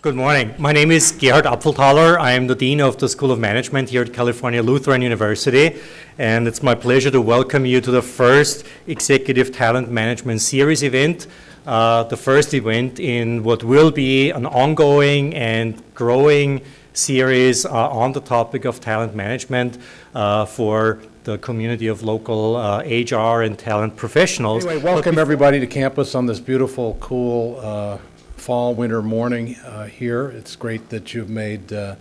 Good morning. My name is Gerhard Apfelthaler. I am the Dean of the School of Management here at California Lutheran University, and it's my pleasure to welcome you to the first Executive Talent Management Series event, the first event in what will be an ongoing and growing series on the topic of talent management for the community of local HR and talent professionals. Anyway, welcome everybody to campus on this beautiful, cool fall, winter morning here. It's great that you've made the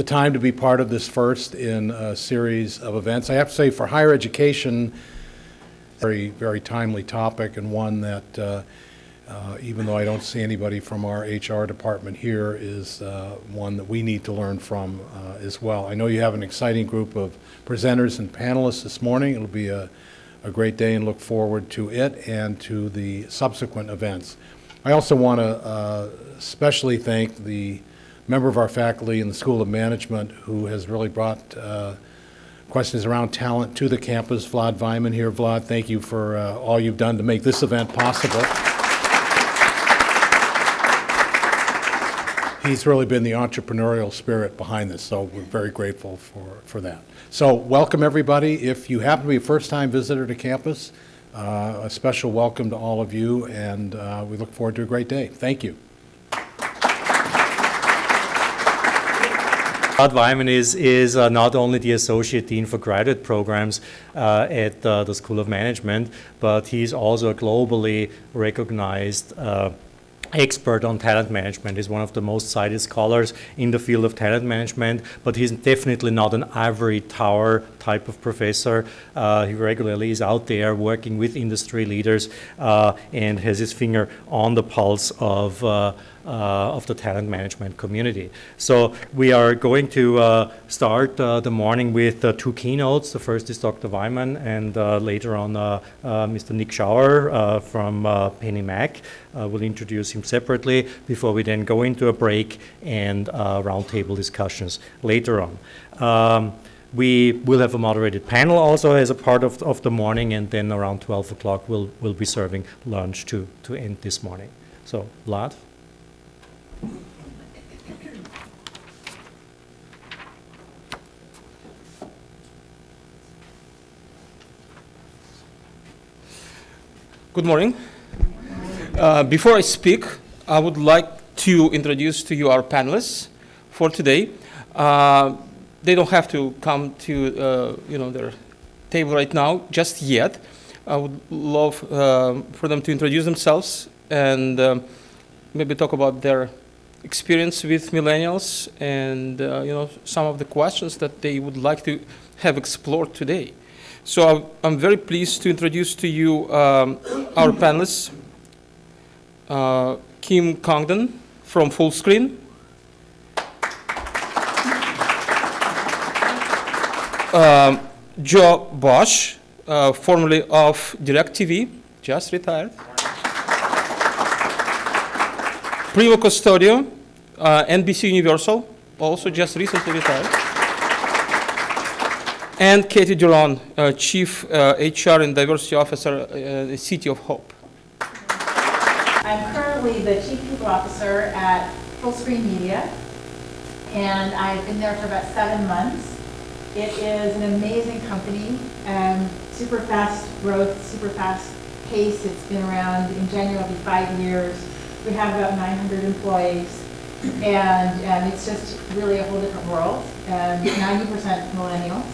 time to be part of this first in a series of events. I have to say, for higher education, very, very timely topic, and one that, even though I don't see anybody from our HR department here, is one that we need to learn from as well. I know you have an exciting group of presenters and panelists this morning. It'll be a great day, and look forward to it and to the subsequent events. I also want to especially thank the member of our faculty in the School of Management who has really brought questions around talent to the campus, Vlad Vaiman here. Vlad, thank you for all you've done to make this event possible. He's really been the entrepreneurial spirit behind this, so we're very grateful for that. So welcome everybody. If you happen to be a first-time visitor to campus, a special welcome to all of you, and we look forward to a great day. Thank you. Vlad Vaiman is not only the Associate Dean for Graduate Programs at the School of Management, but he's also a globally recognized expert on talent management. He's one of the most cited scholars in the field of talent management, but he's definitely not an ivory tower type of professor. He regularly is out there working with industry leaders and has his finger on the pulse of the talent management community. So we are going to start the morning with two keynotes. The first is Dr. Vaiman, and later on Mr. Nick Shauer from Penny Mac will introduce him separately before we then go into a break and roundtable discussions later on. We will have a moderated panel also as a part of the morning, and then around 12 o'clock we'll be serving lunch to end this morning. So, Vlad? Good morning. Before I speak, I would like to introduce to you our panelists for today. They don't have to come to their table right now just yet. I would love for them to introduce themselves and maybe talk about their experience with millennials and some of the questions that they would like to have explored today. So I'm very pleased to introduce to you our panelists. Kim Congdon from Fullscreen. Joe Bosch, formerly of DirectTV, just retired. Primo Custodio, NBC Universal, also just recently retired. And Kety Duron, Chief HR and Diversity Officer at the City of Hope. I'm currently the Chief People Officer at Fullscreen Media, and I've been there for about 7 months. It is an amazing company, super fast growth, super fast pace. It's been around, in January it'll be 5 years. We have about 900 employees, and it's just really a whole different world, 90% millennials.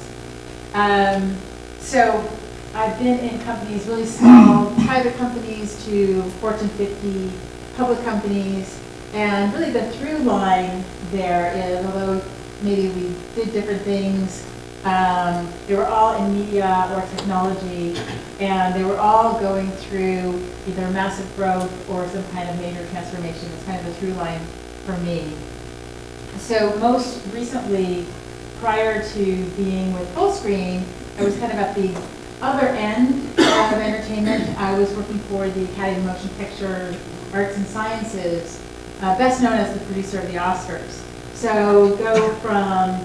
So I've been in companies, really small, private companies to Fortune 50, public companies, and really the through line there is, although maybe we did different things, they were all in media or technology, and they were all going through either massive growth or some kind of major transformation. It's kind of a through line for me. So most recently, prior to being with Fullscreen, I was kind of at the other end of entertainment. I was working for the Academy of Motion Picture Arts and Sciences, best known as the producer of the Oscars. So go from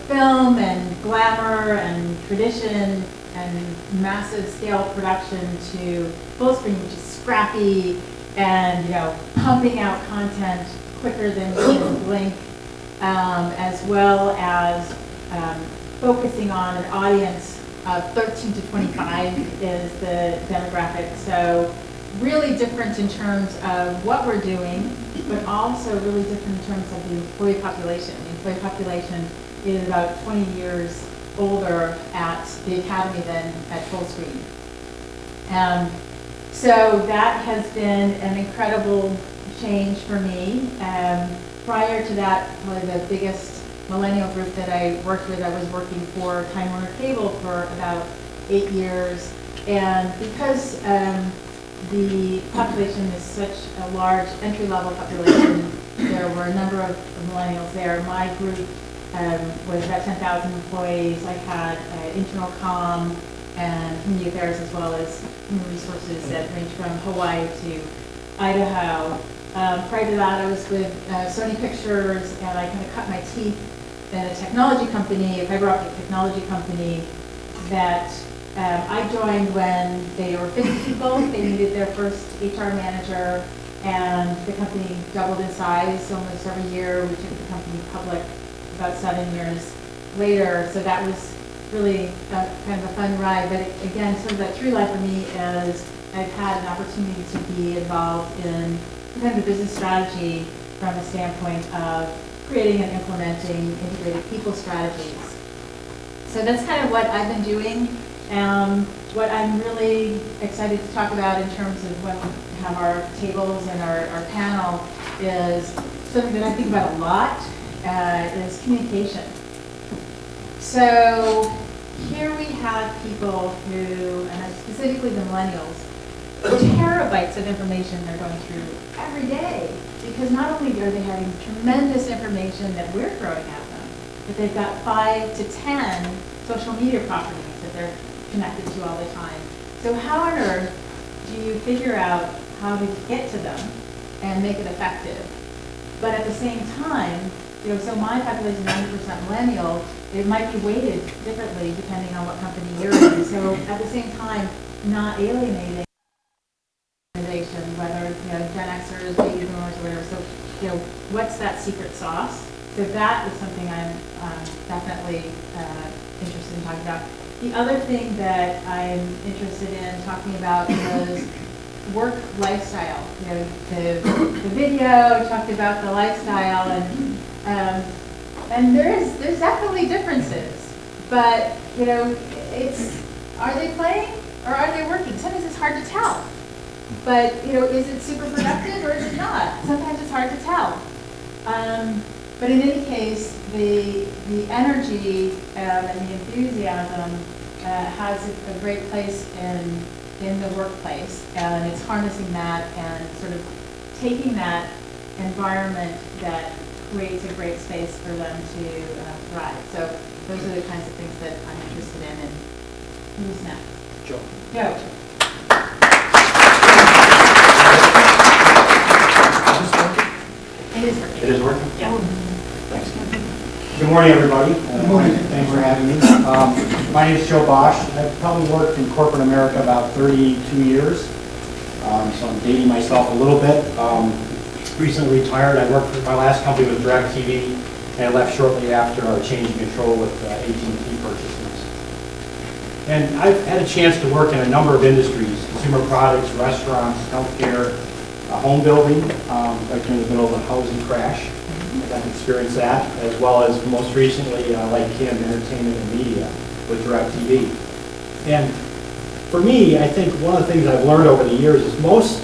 film and glamour and tradition and massive scale production to Fullscreen, which is scrappy and pumping out content quicker than we can blink, as well as focusing on an audience of 13 to 25 is the demographic. So really different in terms of what we're doing, but also really different in terms of the employee population. The employee population is about 20 years older at the Academy than at Fullscreen. So that has been an incredible change for me. Prior to that, probably the biggest millennial group that I worked with, I was working for Time Warner Cable for about 8 years. And because the population is such a large entry-level population, there were a number of millennials there. My group was about 10,000 employees. I had internal comm and community affairs, as well as human resources that range from Hawaii to Idaho. Prior to that, I was with Sony Pictures, and I kind of cut my teeth in a technology company, a fiber optic technology company that I joined when they were 50 people. They needed their first HR manager, and the company doubled in size almost every year. We took the company public about 7 years later, so that was really kind of a fun ride. But again, sort of that through life for me is I've had an opportunity to be involved in kind of a business strategy from the standpoint of creating and implementing integrated people strategies. So that's kind of what I've been doing. What I'm really excited to talk about in terms of when we have our tables and our panel is something that I think about a lot, is communication. So here we have people who, and specifically the millennials, terabytes of information they're going through every day, because not only are they having tremendous information that we're throwing at them, but they've got 5 to 10 social media properties that they're connected to all the time. So how on earth do you figure out how to get to them and make it effective? But at the same time, so my population is 90% millennial, it might be weighted differently depending on what company you're in. So at the same time, not alienating whether Gen Xers, baby boomers, or whatever. So what's that secret sauce? So that is something I'm definitely interested in talking about. The other thing that I'm interested in talking about is work lifestyle. The video talked about the lifestyle, and there's definitely differences. But are they playing or are they working? Sometimes it's hard to tell. But is it super productive or is it not? Sometimes it's hard to tell. But in any case, the energy and the enthusiasm has a great place in the workplace, and it's harnessing that and sort of taking that environment that creates a great space for them to thrive. So those are the kinds of things that I'm interested in. And who's next? Joe. Joe. It is working. It is working? Yeah. Thanks. Good morning, everybody. Good morning. Thanks for having me. My name is Joe Bosch. I've probably worked in corporate America about 32 years, so I'm dating myself a little bit. Recently retired. I worked for my last company with DirectTV, and I left shortly after our change in control with AT&T purchases. And I've had a chance to work in a number of industries: consumer products, restaurants, healthcare, home building, right during the middle of the housing crash. I've experienced that, as well as most recently, like Kim, entertainment and media with DirectTV. And for me, I think one of the things I've learned over the years is most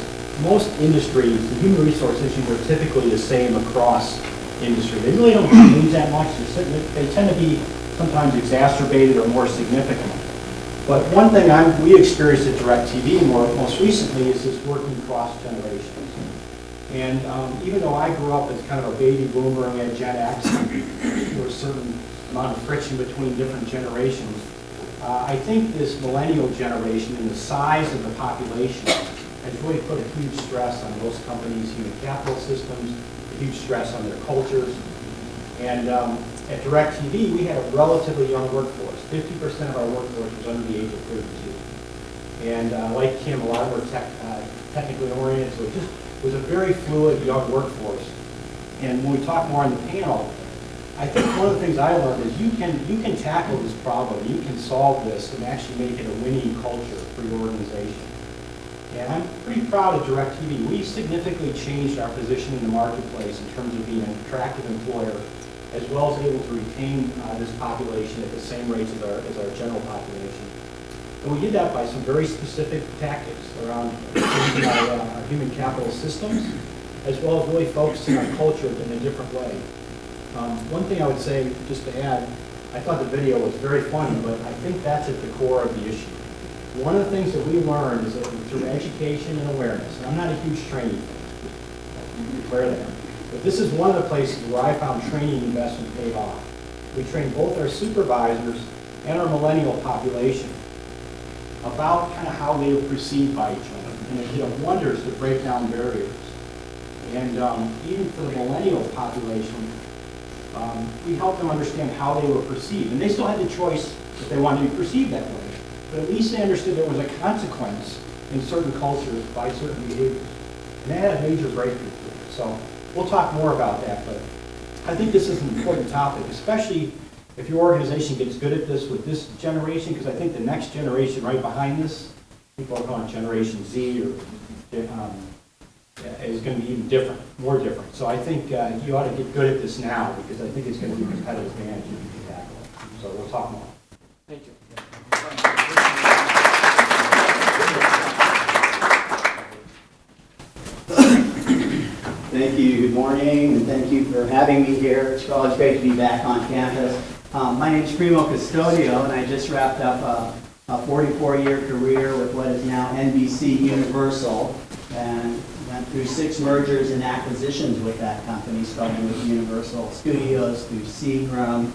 industries, the human resource issues are typically the same across industry. They really don't change that much. They tend to be sometimes exacerbated or more significant. But one thing we experienced at DirectTV most recently is this working cross generations. And even though I grew up as kind of a baby boomer and we had Gen X, there was a certain amount of friction between different generations. I think this millennial generation and the size of the population has really put a huge stress on most companies' human capital systems, a huge stress on their cultures. And at DirectTV, we had a relatively young workforce. 50% of our workforce was under the age of 32. And like Kim, a lot of them were technically oriented, so it was a very fluid young workforce. And when we talk more on the panel, I think one of the things I learned is you can tackle this problem, you can solve this and actually make it a winning culture for your organization. And I'm pretty proud of DirectTV. We significantly changed our position in the marketplace in terms of being an attractive employer, as well as able to retain this population at the same rates as our general population. And we did that by some very specific tactics around changing our human capital systems, as well as really focusing on culture in a different way. One thing I would say, just to add, I thought the video was very funny, but I think that's at the core of the issue. One of the things that we learned is that through education and awareness, and I'm not a huge training fan, to declare that, but this is one of the places where I found training investment paid off. We trained both our supervisors and our millennial population about kind of how they were perceived by each other, and it did wonders to break down barriers. And even for the millennial population, we helped them understand how they were perceived. And they still had the choice if they wanted to be perceived that way. But at least they understood there was a consequence in certain cultures by certain behaviors. And they had a major breakthrough for it. So we'll talk more about that. But I think this is an important topic, especially if your organization gets good at this with this generation, because I think the next generation right behind this, people are calling it Generation Z, or is going to be even different, more different. So I think you ought to get good at this now, because I think it's going to be a competitive advantage if you can tackle it. So we'll talk more. Thank you. Thank you. Good morning, and thank you for having me here. It's always great to be back on campus. My name is Primo Custodio, and I just wrapped up a 44-year career with what is now NBC Universal, and went through 6 mergers and acquisitions with that company, starting with Universal Studios through Seagram,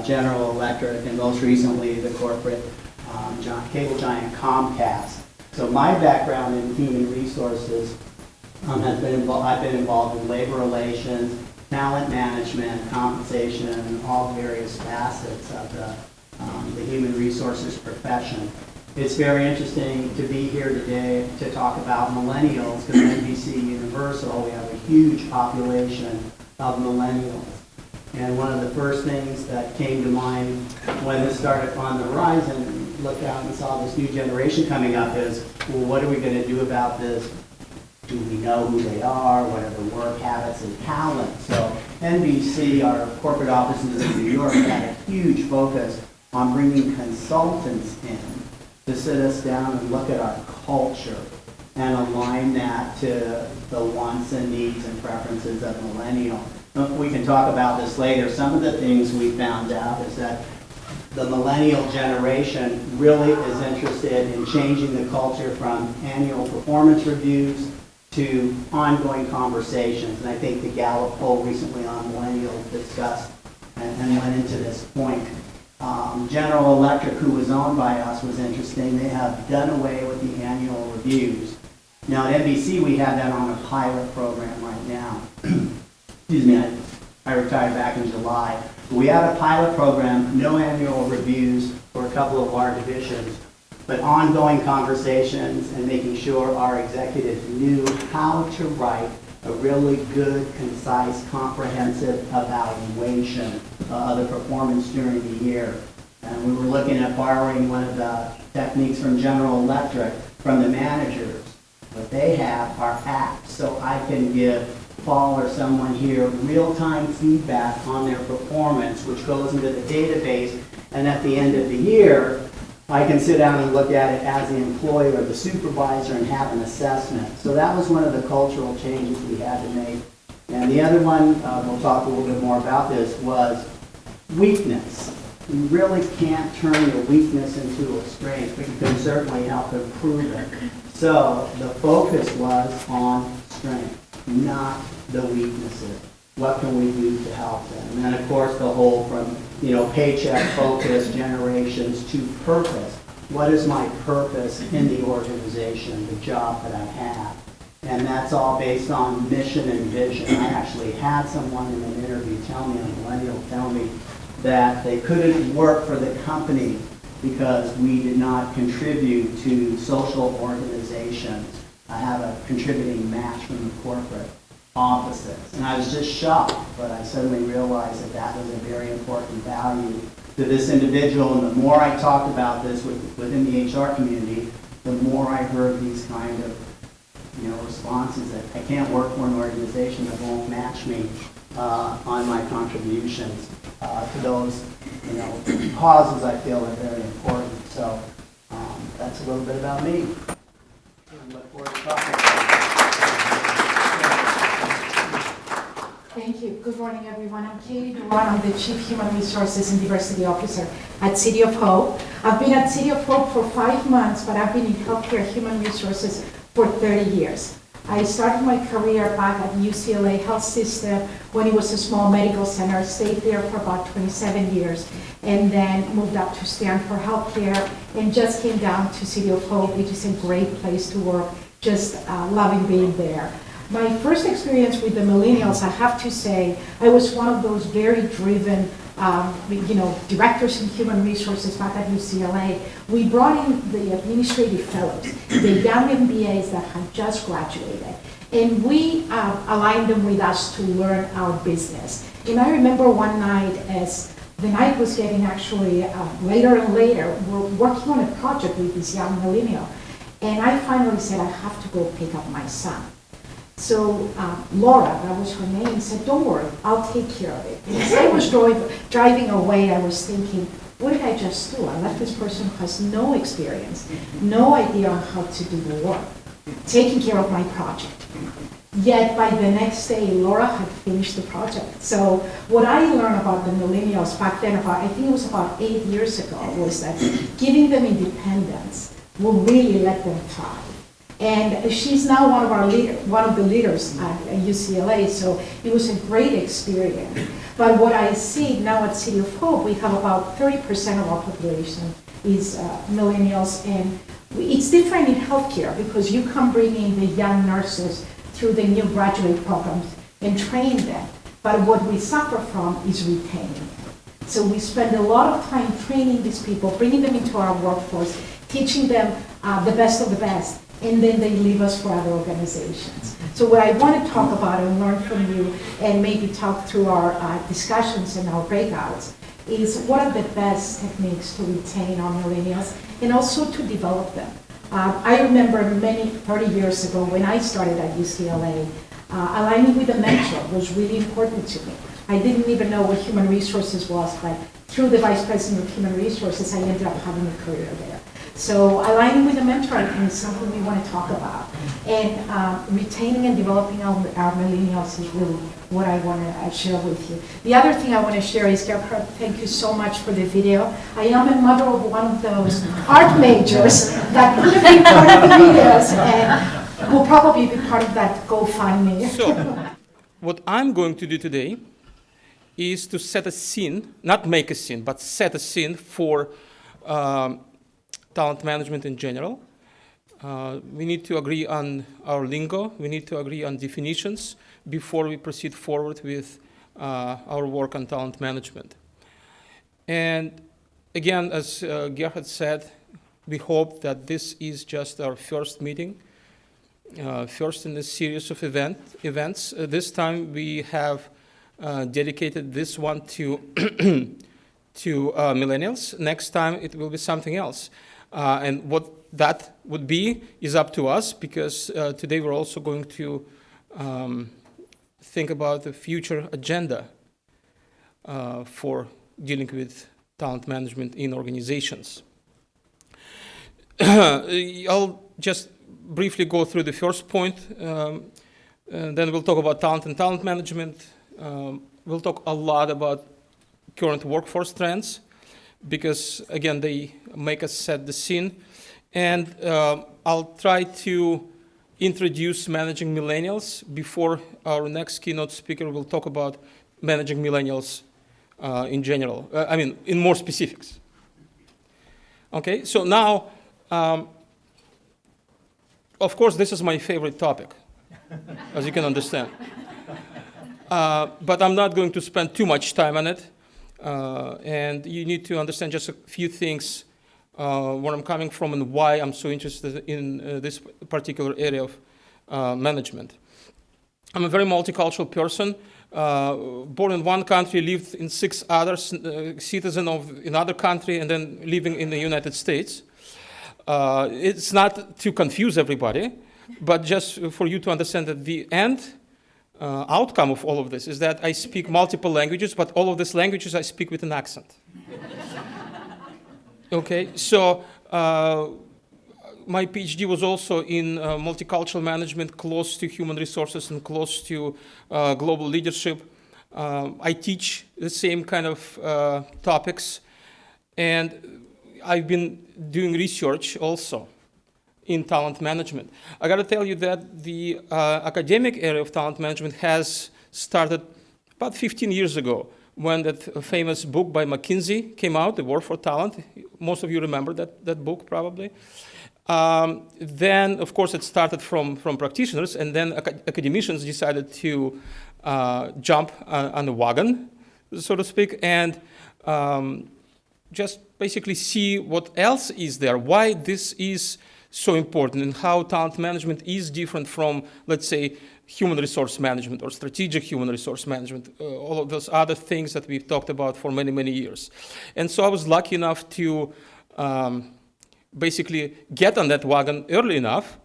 General Electric, and most recently the corporate cable giant Comcast. So my background in human resources I've been involved in labor relations, talent management, compensation, all various facets of the human resources profession. It's very interesting to be here today to talk about millennials, because NBC Universal, we have a huge population of millennials. And one of the first things that came to mind when this started on the horizon, looked out and saw this new generation coming up is, well, what are we going to do about this? Do we know who they are? What are the work habits and talent? So NBC, our corporate offices in New York, had a huge focus on bringing consultants in to sit us down and look at our culture and align that to the wants and needs and preferences of millennials. We can talk about this later. Some of the things we found out is that the millennial generation really is interested in changing the culture from annual performance reviews to ongoing conversations. And I think the Gallup poll recently on millennials discussed and went into this point. General Electric, who was owned by us, was interesting. They have done away with the annual reviews. Now at NBC, we have that on a pilot program right now. Excuse me, I retired back in July. We have a pilot program, no annual reviews for a couple of our divisions, but ongoing conversations and making sure our executives knew how to write a really good, concise, comprehensive evaluation of the performance during the year. And we were looking at borrowing one of the techniques from General Electric from the managers. What they have are apps, so I can give Paul or someone here real-time feedback on their performance, which goes into the database, and at the end of the year, I can sit down and look at it as the employee or the supervisor and have an assessment. So that was one of the cultural changes we had to make. And the other one, we'll talk a little bit more about this, was weakness. You really can't turn your weakness into a strength, but you can certainly help improve it. So the focus was on strength, not the weaknesses. What can we do to help them? And then, of course, the whole from, paycheck focus generations to purpose. What is my purpose in the organization, the job that I have? And that's all based on mission and vision. I actually had someone in an interview tell me, a millennial tell me, that they couldn't work for the company because we did not contribute to social organizations. I have a contributing match from the corporate. opposites. And I was just shocked, but I suddenly realized that that was a very important value to this individual. And the more I talked about this within the HR community, the more I heard these kind of responses that I can't work for an organization that won't match me on my contributions to those causes I feel are very important. So that's a little bit about me. I look forward to talking about it. Thank you. Good morning, everyone. I'm Kety Duron. I'm the Chief Human Resources and Diversity Officer at City of Hope. I've been at City of Hope for 5 months, but I've been in healthcare human resources for 30 years. I started my career back at UCLA Health System when it was a small medical center, stayed there for about 27 years, and then moved up to Stanford Healthcare and just came down to City of Hope, which is a great place to work, just loving being there. My first experience with the millennials, I have to say, I was one of those very driven directors in human resources back at UCLA. We brought in the administrative fellows, the young MBAs that had just graduated, and we aligned them with us to learn our business. And I remember one night, as the night was getting actually later and later, we're working on a project with this young millennial, and I finally said, I have to go pick up my son. So Laura, that was her name, said, don't worry, I'll take care of it. As I was driving away, I was thinking, what did I just do? I left this person who has no experience, no idea on how to do the work, taking care of my project. Yet by the next day, Laura had finished the project. So what I learned about the millennials back then, I think it was about 8 years ago, was that giving them independence will really let them thrive. And she's now one of the leaders at UCLA, so it was a great experience. But what I see now at City of Hope, we have about 30% of our population is millennials, and it's different in healthcare because you can bring in the young nurses through the new graduate programs and train them. But what we suffer from is retaining them. So we spend a lot of time training these people, bringing them into our workforce, teaching them the best of the best, and then they leave us for other organizations. So what I want to talk about and learn from you, and maybe talk through our discussions and our breakouts, is what are the best techniques to retain our millennials and also to develop them. I remember 30 years ago when I started at UCLA, aligning with a mentor was really important to me. I didn't even know what human resources was, but through the Vice President of Human Resources, I ended up having a career there. So aligning with a mentor, I think, is something we want to talk about. And retaining and developing our millennials is really what I want to share with you. The other thing I want to share is, Gerhard, thank you so much for the video. I am a mother of one of those art majors that could have been part of the videos and will probably be part of that GoFundMe. So, what I'm going to do today is to set a scene, not make a scene, but set a scene for talent management in general. We need to agree on our lingo. We need to agree on definitions before we proceed forward with our work on talent management. And again, as Gerhard said, we hope that this is just our first meeting, first in a series of events. This time we have dedicated this one to to millennials. Next time it will be something else. And what that would be is up to us, because today we're also going to think about the future agenda for dealing with talent management in organizations. I'll just briefly go through the first point, and then we'll talk about talent and talent management. We'll talk a lot about current workforce trends, because again, they make us set the scene. And I'll try to introduce managing millennials before our next keynote speaker will talk about managing millennials in general, in more specifics. Okay, so now, of course, this is my favorite topic, as you can understand. But I'm not going to spend too much time on it. And you need to understand just a few things, where I'm coming from and why I'm so interested in this particular area of management. I'm a very multicultural person. Born in one country, lived in 6 others, citizen of another country, and then living in the United States. It's not to confuse everybody, but just for you to understand that the end outcome of all of this is that I speak multiple languages, but all of these languages I speak with an accent. Okay, so my PhD was also in multicultural management, close to human resources and close to global leadership. I teach the same kind of topics, and I've been doing research also in talent management. I got to tell you that the academic area of talent management has started about 15 years ago, when that famous book by McKinsey came out, The War for Talent. Most of you remember that book, probably. Then, of course, it started from practitioners, and then academicians decided to jump on the wagon, so to speak, and just basically see what else is there, why this is so important, and how talent management is different from, let's say, human resource management or strategic human resource management, all of those other things that we've talked about for many, many years. And so I was lucky enough to basically get on that wagon early enough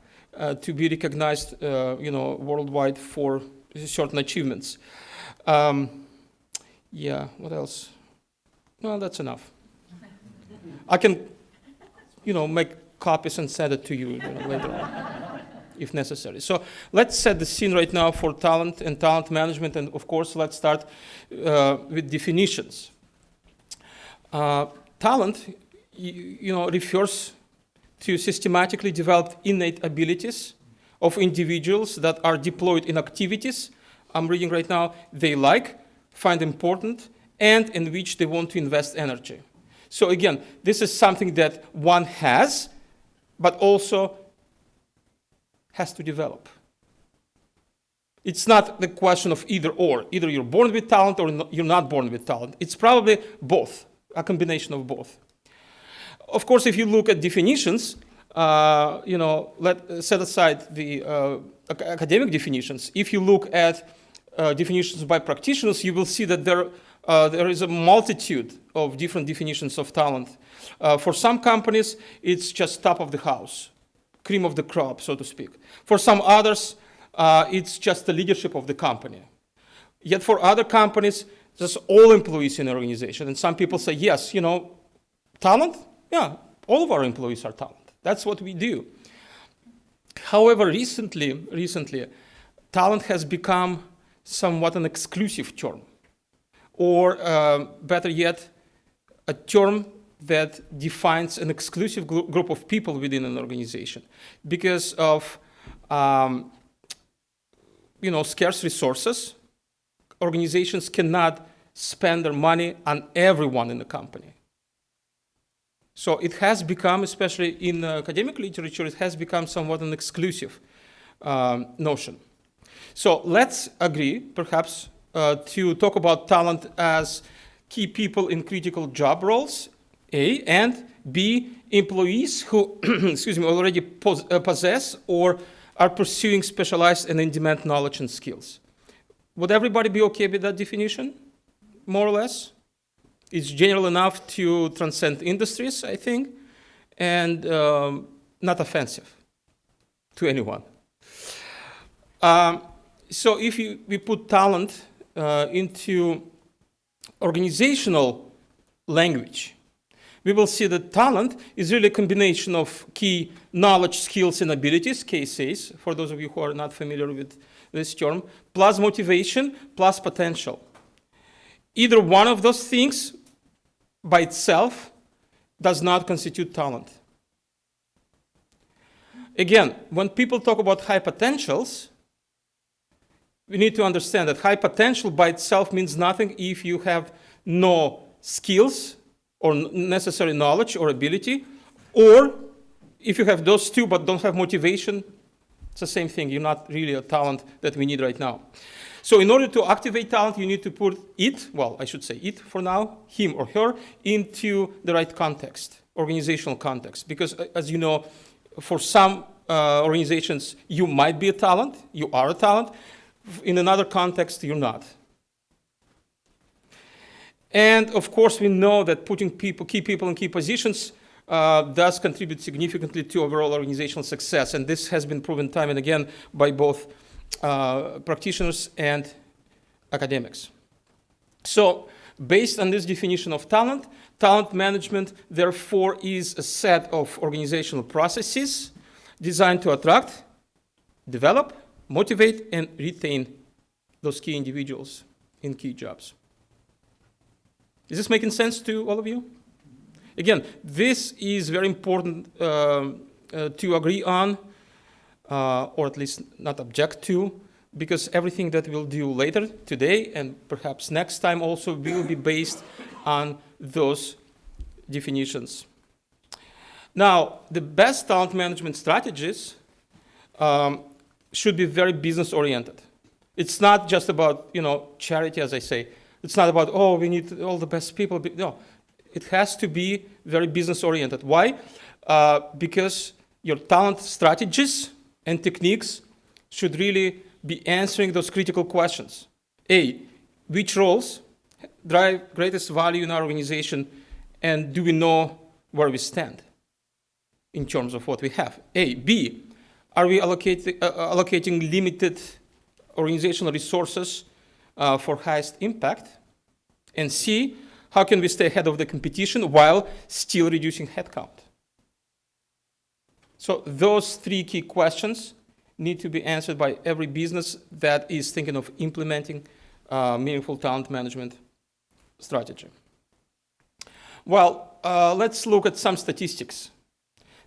to be recognized, worldwide for certain achievements. Yeah, what else? Well, that's enough. I can, make copies and send it to you, later on, if necessary. So let's set the scene right now for talent and talent management, and of course, let's start with definitions. Talent, refers to systematically developed innate abilities of individuals that are deployed in activities, I'm reading right now, they like, find important, and in which they want to invest energy. So again, this is something that one has, but also has to develop. It's not the question of either or. Either you're born with talent or you're not born with talent. It's probably both, a combination of both. Of course, if you look at definitions, set aside the academic definitions. If you look at definitions by practitioners, you will see that there is a multitude of different definitions of talent. For some companies, it's just top of the house, cream of the crop, so to speak. For some others, it's just the leadership of the company. Yet for other companies, just all employees in the organization. And some people say, yes, talent? Yeah, all of our employees are talent. That's what we do. However, recently, talent has become somewhat an exclusive term. Or better yet, a term that defines an exclusive group of people within an organization because of scarce resources. Organizations cannot spend their money on everyone in the company. So it has become, especially in academic literature, it has become somewhat an exclusive notion. So let's agree, perhaps, to talk about talent as key people in critical job roles, A, and B, employees who already possess or are pursuing specialized and in-demand knowledge and skills. Would everybody be okay with that definition, more or less? It's general enough to transcend industries, I think, and not offensive to anyone. So if we put talent into organizational language, we will see that talent is really a combination of key knowledge, skills, and abilities, KSAs, for those of you who are not familiar with this term, plus motivation, plus potential. Either one of those things by itself does not constitute talent. Again, when people talk about high potentials, we need to understand that high potential by itself means nothing if you have no skills or necessary knowledge or ability, or if you have those two but don't have motivation, it's the same thing. You're not really a talent that we need right now. So in order to activate talent, you need to put it, well, I should say it for now, him or her, into the right context, organizational context. Because as you know, for some organizations, you might be a talent, you are a talent. In another context, you're not. And of course, we know that putting key people in key positions does contribute significantly to overall organizational success. And this has been proven time and again by both practitioners and academics. So based on this definition of talent, talent management, therefore, is a set of organizational processes designed to attract, develop, motivate, and retain those key individuals in key jobs. Is this making sense to all of you? Again, this is very important to agree on, or at least not object to, because everything that we'll do later today and perhaps next time also will be based on those definitions. Now, the best talent management strategies should be very business-oriented. It's not just about, charity, as I say. It's not about, oh, we need all the best people. No, it has to be very business-oriented. Why? Because your talent strategies and techniques should really be answering those critical questions. A, which roles drive greatest value in our organization, and do we know where we stand in terms of what we have? A. B, are we allocating limited organizational resources for highest impact? And C, how can we stay ahead of the competition while still reducing headcount? So those three key questions need to be answered by every business that is thinking of implementing meaningful talent management strategy. Well, let's look at some statistics.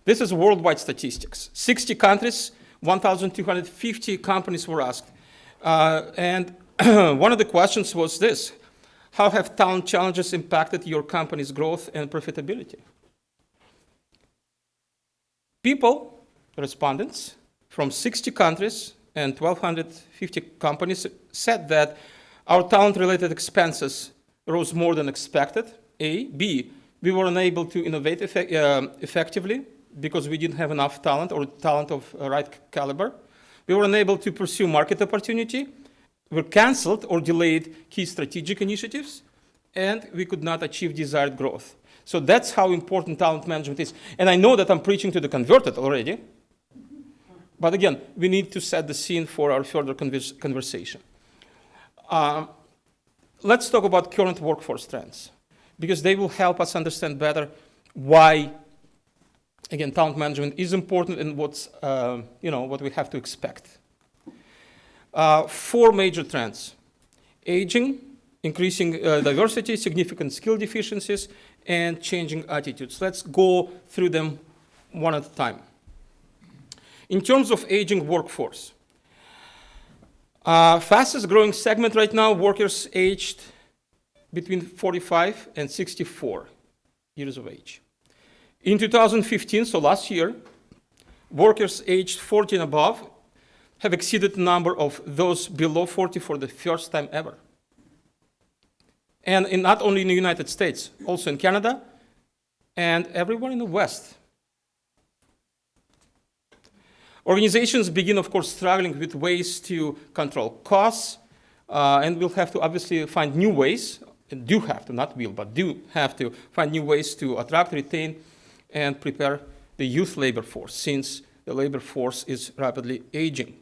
This is worldwide statistics. 60 countries, 1,250 companies were asked. And one of the questions was this: how have talent challenges impacted your company's growth and profitability? People, respondents, from 60 countries and 1,250 companies said that our talent-related expenses rose more than expected. A. B, we were unable to innovate effectively because we didn't have enough talent or talent of right caliber. We were unable to pursue market opportunity. We canceled or delayed key strategic initiatives, and we could not achieve desired growth. So that's how important talent management is. And I know that I'm preaching to the converted already, but again, we need to set the scene for our further conversation. Let's talk about current workforce trends, because they will help us understand better why, again, talent management is important and what's, what we have to expect. 4 major trends: aging, increasing diversity, significant skill deficiencies, and changing attitudes. Let's go through them one at a time. In terms of aging workforce, fastest growing segment right now, workers aged between 45 and 64 years of age. In 2015, so last year, workers aged 40 and above have exceeded the number of those below 40 for the first time ever. And not only in the United States, also in Canada and everywhere in the West. Organizations begin, of course, struggling with ways to control costs, and we'll have to obviously find new ways, and do have to, not will, but do have to find new ways to attract, retain, and prepare the youth labor force, since the labor force is rapidly aging.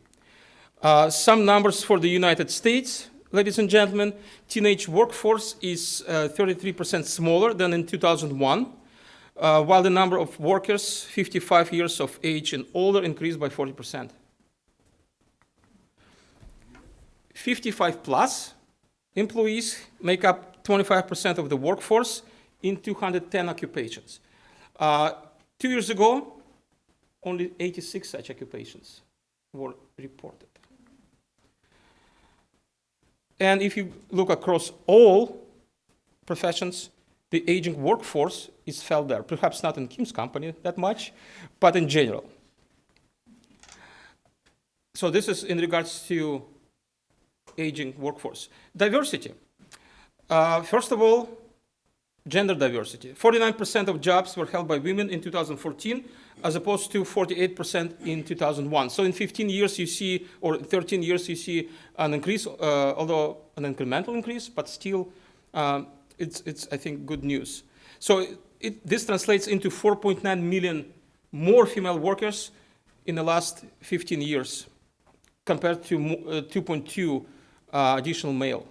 Some numbers for the United States, ladies and gentlemen: teenage workforce is 33% smaller than in 2001, while the number of workers 55 years of age and older increased by 40%. 55 plus employees make up 25% of the workforce in 210 occupations. 2 years ago, only 86 such occupations were reported. And if you look across all professions, the aging workforce is felt there. Perhaps not in Kim's company that much, but in general. So this is in regards to aging workforce. Diversity. First of all, Gender diversity. 49% of jobs were held by women in 2014, as opposed to 48% in 2001. So in 15 years you see, or 13 years you see an increase, although an incremental increase, but still it's I think, good news. So this translates into 4.9 million more female workers in the last 15 years, compared to 2.2 additional male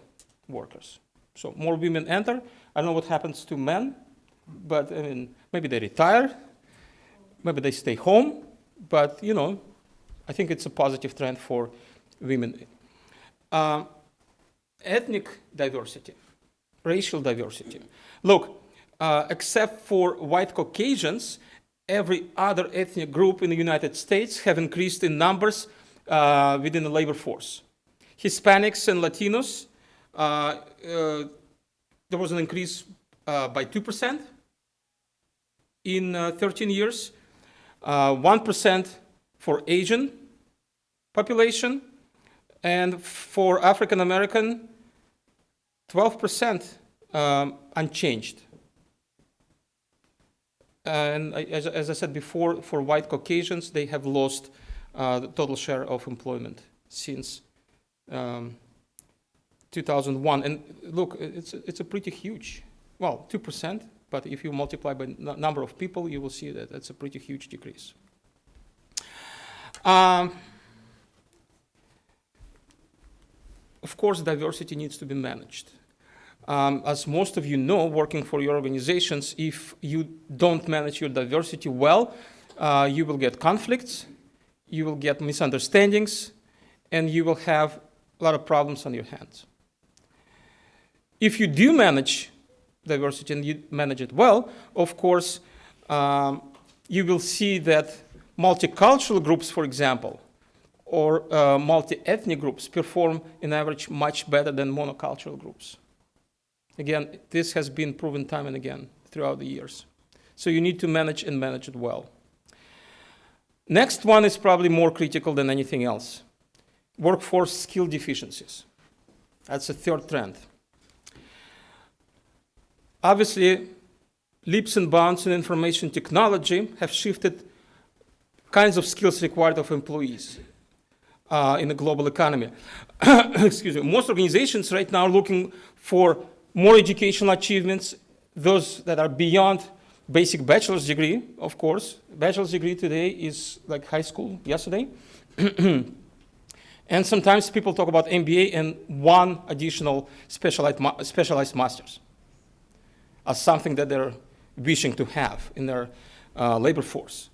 workers. So more women enter. I don't know what happens to men, but I mean, maybe they retire, maybe they stay home, but you know, I think it's a positive trend for women. Ethnic diversity, racial diversity. Look, except for white Caucasians, every other ethnic group in the United States have increased in numbers within the labor force. Hispanics and Latinos, there was an increase by 2% in 13 years, 1% for Asian population, and for African American, 12% unchanged. And as I said before, for white Caucasians, they have lost the total share of employment since 2001. And look, it's a pretty huge, well, 2%, but if you multiply by number of people, you will see that it's a pretty huge decrease. Of course, diversity needs to be managed. As most of you know, working for your organizations, if you don't manage your diversity well, you will get conflicts, you will get misunderstandings, and you will have a lot of problems on your hands. If you do manage diversity and you manage it well, of course, you will see that multicultural groups, for example, or multi-ethnic groups perform in average much better than monocultural groups. Again, this has been proven time and again throughout the years. So you need to manage and manage it well. Next one is probably more critical than anything else. Workforce skill deficiencies. That's a third trend. Obviously, leaps and bounds in information technology have shifted kinds of skills required of employees in the global economy. Excuse me. Most organizations right now are looking for more educational achievements, those that are beyond basic bachelor's degree, of course. Bachelor's degree today is like high school yesterday. And sometimes people talk about MBA and one additional specialized master's as something that they're wishing to have in their labor force.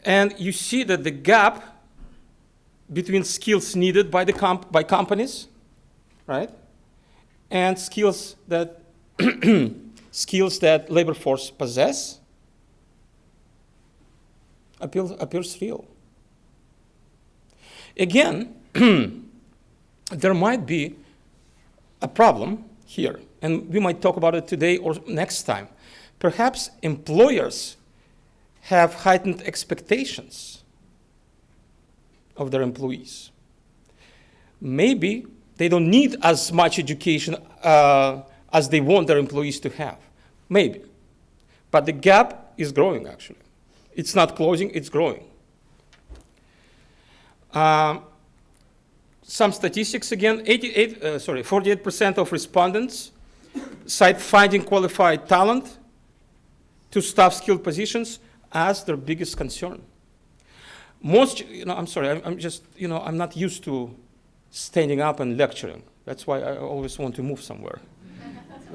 And you see that the gap between skills needed by companies, right, and skills that labor force possess appears real. Again, there might be a problem here, and we might talk about it today or next time. Perhaps employers have heightened expectations of their employees. Maybe they don't need as much education as they want their employees to have. Maybe. But the gap is growing, actually. It's not closing, it's growing. Some statistics again, 48% of respondents cite finding qualified talent to staff skilled positions as their biggest concern. Most, I'm sorry, I'm not used to standing up and lecturing. That's why I always want to move somewhere,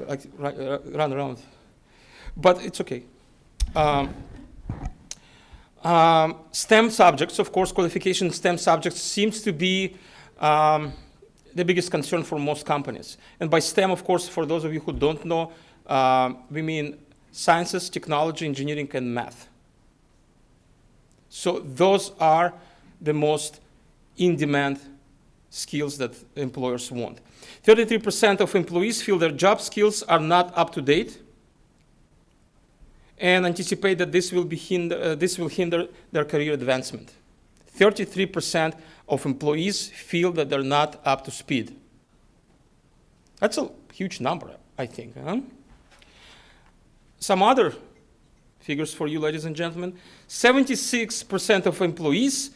like run around. But it's okay. STEM subjects, of course, qualification STEM subjects seems to be the biggest concern for most companies. And by STEM, of course, for those of you who don't know, we mean sciences, technology, engineering, and math. So those are the most in-demand skills that employers want. 33% of employees feel their job skills are not up to date and anticipate that this will hinder their career advancement. 33% of employees feel that they're not up to speed. That's a huge number, I think. some other figures for you, ladies and gentlemen. 76% of employees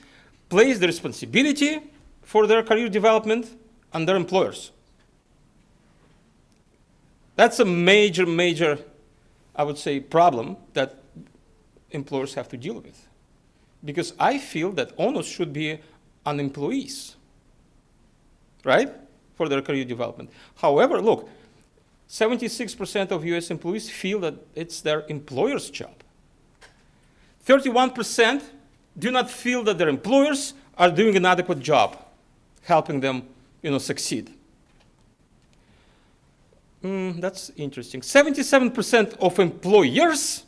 place the responsibility for their career development on their employers. That's a major, major, I would say, problem that employers have to deal with. Because I feel that onus should be on employees, right, for their career development. However, look, 76% of US employees feel that it's their employer's job. 31% do not feel that their employers are doing an adequate job helping them, succeed. That's interesting. 77% of employers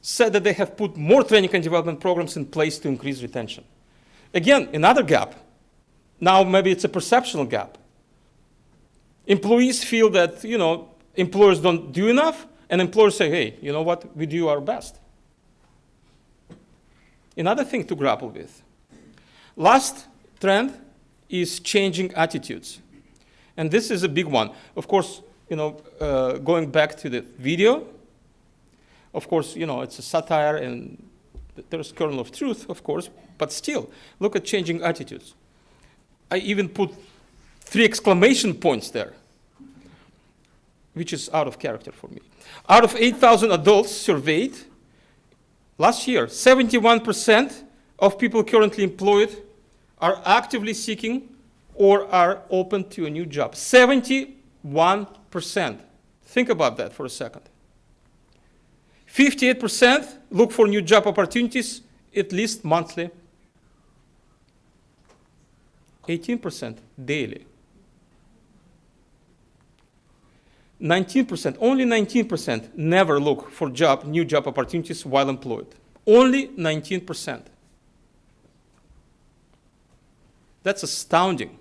said that they have put more training and development programs in place to increase retention. Again, another gap. Now maybe it's a perceptual gap. Employees feel that, employers don't do enough, and employers say, hey, you know what, we do our best. Another thing to grapple with. Last trend is changing attitudes. And this is a big one. Of course, going back to the video, of course, it's a satire and there's a kernel of truth, of course, but still, look at changing attitudes. I even put 3 exclamation points there, which is out of character for me. Out of 8,000 adults surveyed last year, 71% of people currently employed are actively seeking or are open to a new job. 71%. Think about that for a second. 58% look for new job opportunities at least monthly. 18% daily. 19%, only 19% never look for new job opportunities while employed. Only 19%. That's astounding.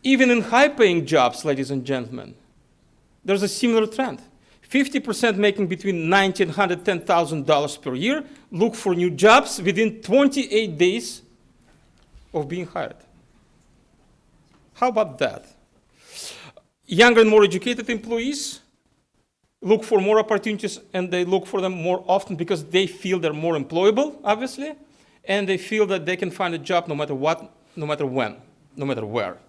Even in high-paying jobs, ladies and gentlemen, there's a similar trend. 50% making between $90,000 and $110,000 per year look for new jobs within 28 days of being hired. How about that? Younger and more educated employees look for more opportunities, and they look for them more often because they feel they're more employable, obviously, and they feel that they can find a job no matter what, no matter when, no matter where.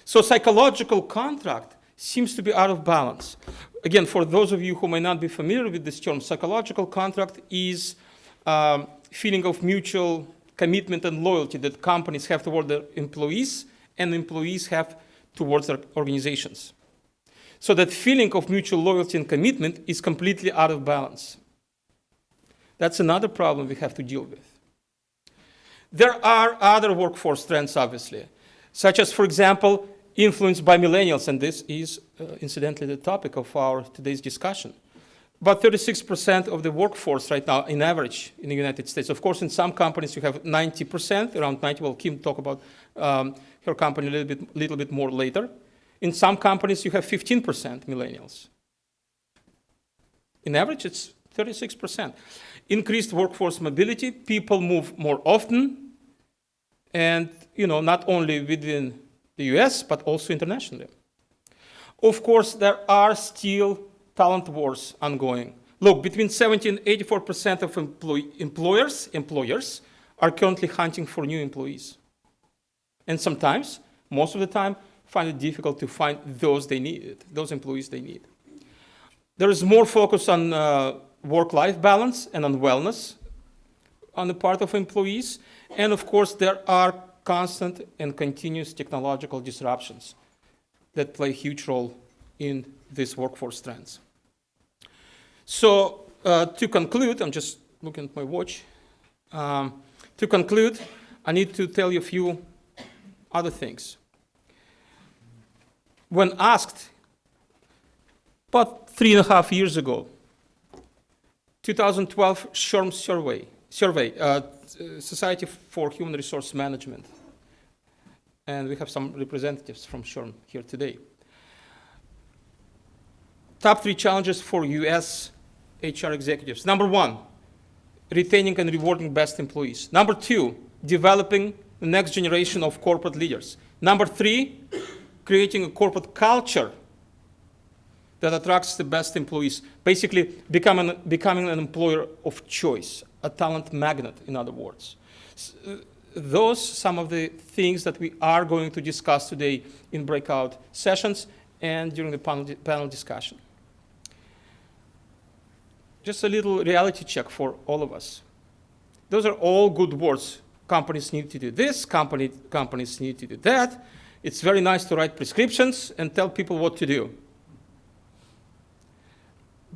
So psychological contract seems to be out of balance. Again, for those of you who may not be familiar with this term, psychological contract is feeling of mutual commitment and loyalty that companies have toward their employees and employees have towards their organizations. So that feeling of mutual loyalty and commitment is completely out of balance. That's another problem we have to deal with. There are other workforce trends, obviously, such as, for example, influenced by millennials, and this is, incidentally, the topic of our today's discussion. About 36% of the workforce right now, in average, in the United States. Of course, in some companies you have 90%, around 90. Well, Kim talk about her company a little bit more later. In some companies you have 15% millennials. In average, it's 36%. Increased workforce mobility, people move more often, and not only within the US, but also internationally. Of course, there are still talent wars ongoing. Look, between 70 and 84% of employers are currently hunting for new employees. And sometimes, most of the time, find it difficult to find those employees they need. There is more focus on work-life balance and on wellness on the part of employees. And of course, there are constant and continuous technological disruptions that play a huge role in these workforce trends. So to conclude, I'm just looking at my watch. To conclude, I need to tell you a few other things. When asked about 3.5 years ago, 2012 SHRM survey, Society for Human Resource Management, and we have some representatives from SHRM here today. Top 3 challenges for US HR executives. Number 1, retaining and rewarding best employees. Number 2, developing the next generation of corporate leaders. Number 3, creating a corporate culture that attracts the best employees, basically becoming an employer of choice, a talent magnet, in other words. Those some of the things that we are going to discuss today in breakout sessions and during the panel discussion. Just a little reality check for all of us. Those are all good words. Companies need to do this, companies need to do that. It's very nice to write prescriptions and tell people what to do.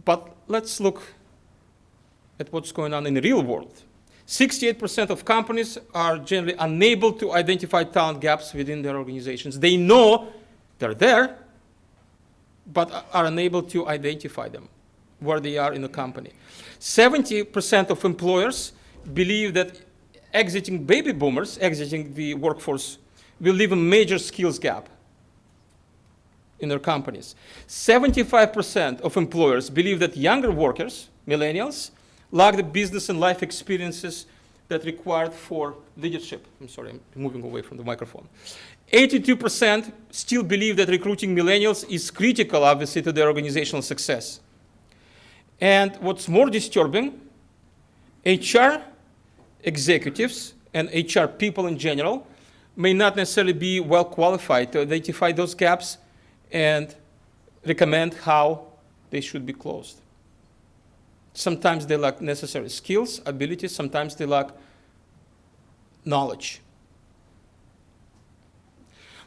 But let's look at what's going on in the real world. 68% of companies are generally unable to identify talent gaps within their organizations. They know they're there, but are unable to identify them where they are in the company. 70% of employers believe that exiting baby boomers, exiting the workforce, will leave a major skills gap in their companies. 75% of employers believe that younger workers, millennials, lack the business and life experiences that required for leadership. I'm sorry, I'm moving away from the microphone. 82% still believe that recruiting millennials is critical, obviously, to their organizational success. And what's more disturbing, HR executives and HR people in general may not necessarily be well qualified to identify those gaps and recommend how they should be closed. Sometimes they lack necessary skills, abilities, sometimes they lack knowledge.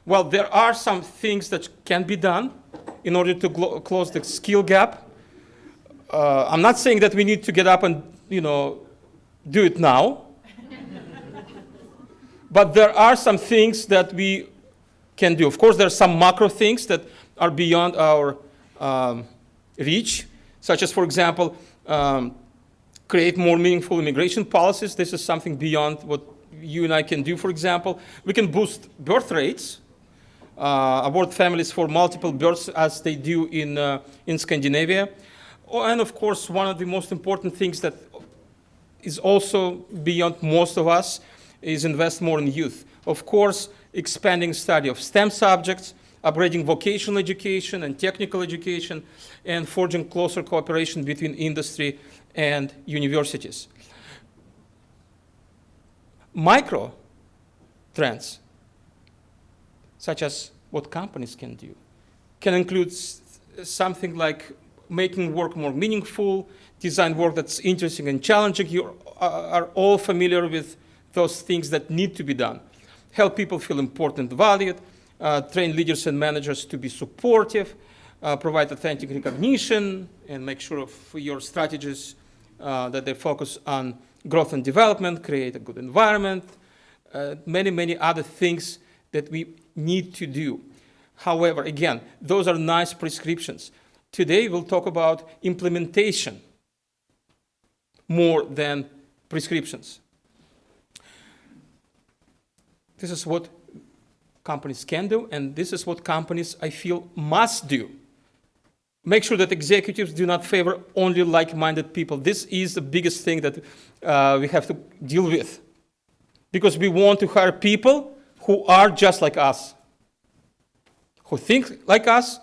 Well, there are some things that can be done in order to close the skill gap. I'm not saying that we need to get up and, do it now. But there are some things that we can do. Of course, there are some macro things that are beyond our reach, such as, for example, create more meaningful immigration policies. This is something beyond what you and I can do, for example. We can boost birth rates, abort families for multiple births as they do in Scandinavia. And of course, one of the most important things that is also beyond most of us is invest more in youth. Of course, expanding study of STEM subjects, upgrading vocational education and technical education, and forging closer cooperation between industry and universities. Micro trends, such as what companies can do, can include something like making work more meaningful, design work that's interesting and challenging. You are all familiar with those things that need to be done. Help people feel important, valued, train leaders and managers to be supportive, provide authentic recognition, and make sure for your strategies that they focus on growth and development, create a good environment, many, many other things that we need to do. However, again, those are nice prescriptions. Today, we'll talk about implementation more than prescriptions. This is what companies can do, and this is what companies, I feel, must do. Make sure that executives do not favor only like-minded people. This is the biggest thing that we have to deal with, because we want to hire people who are just like us, who think like us,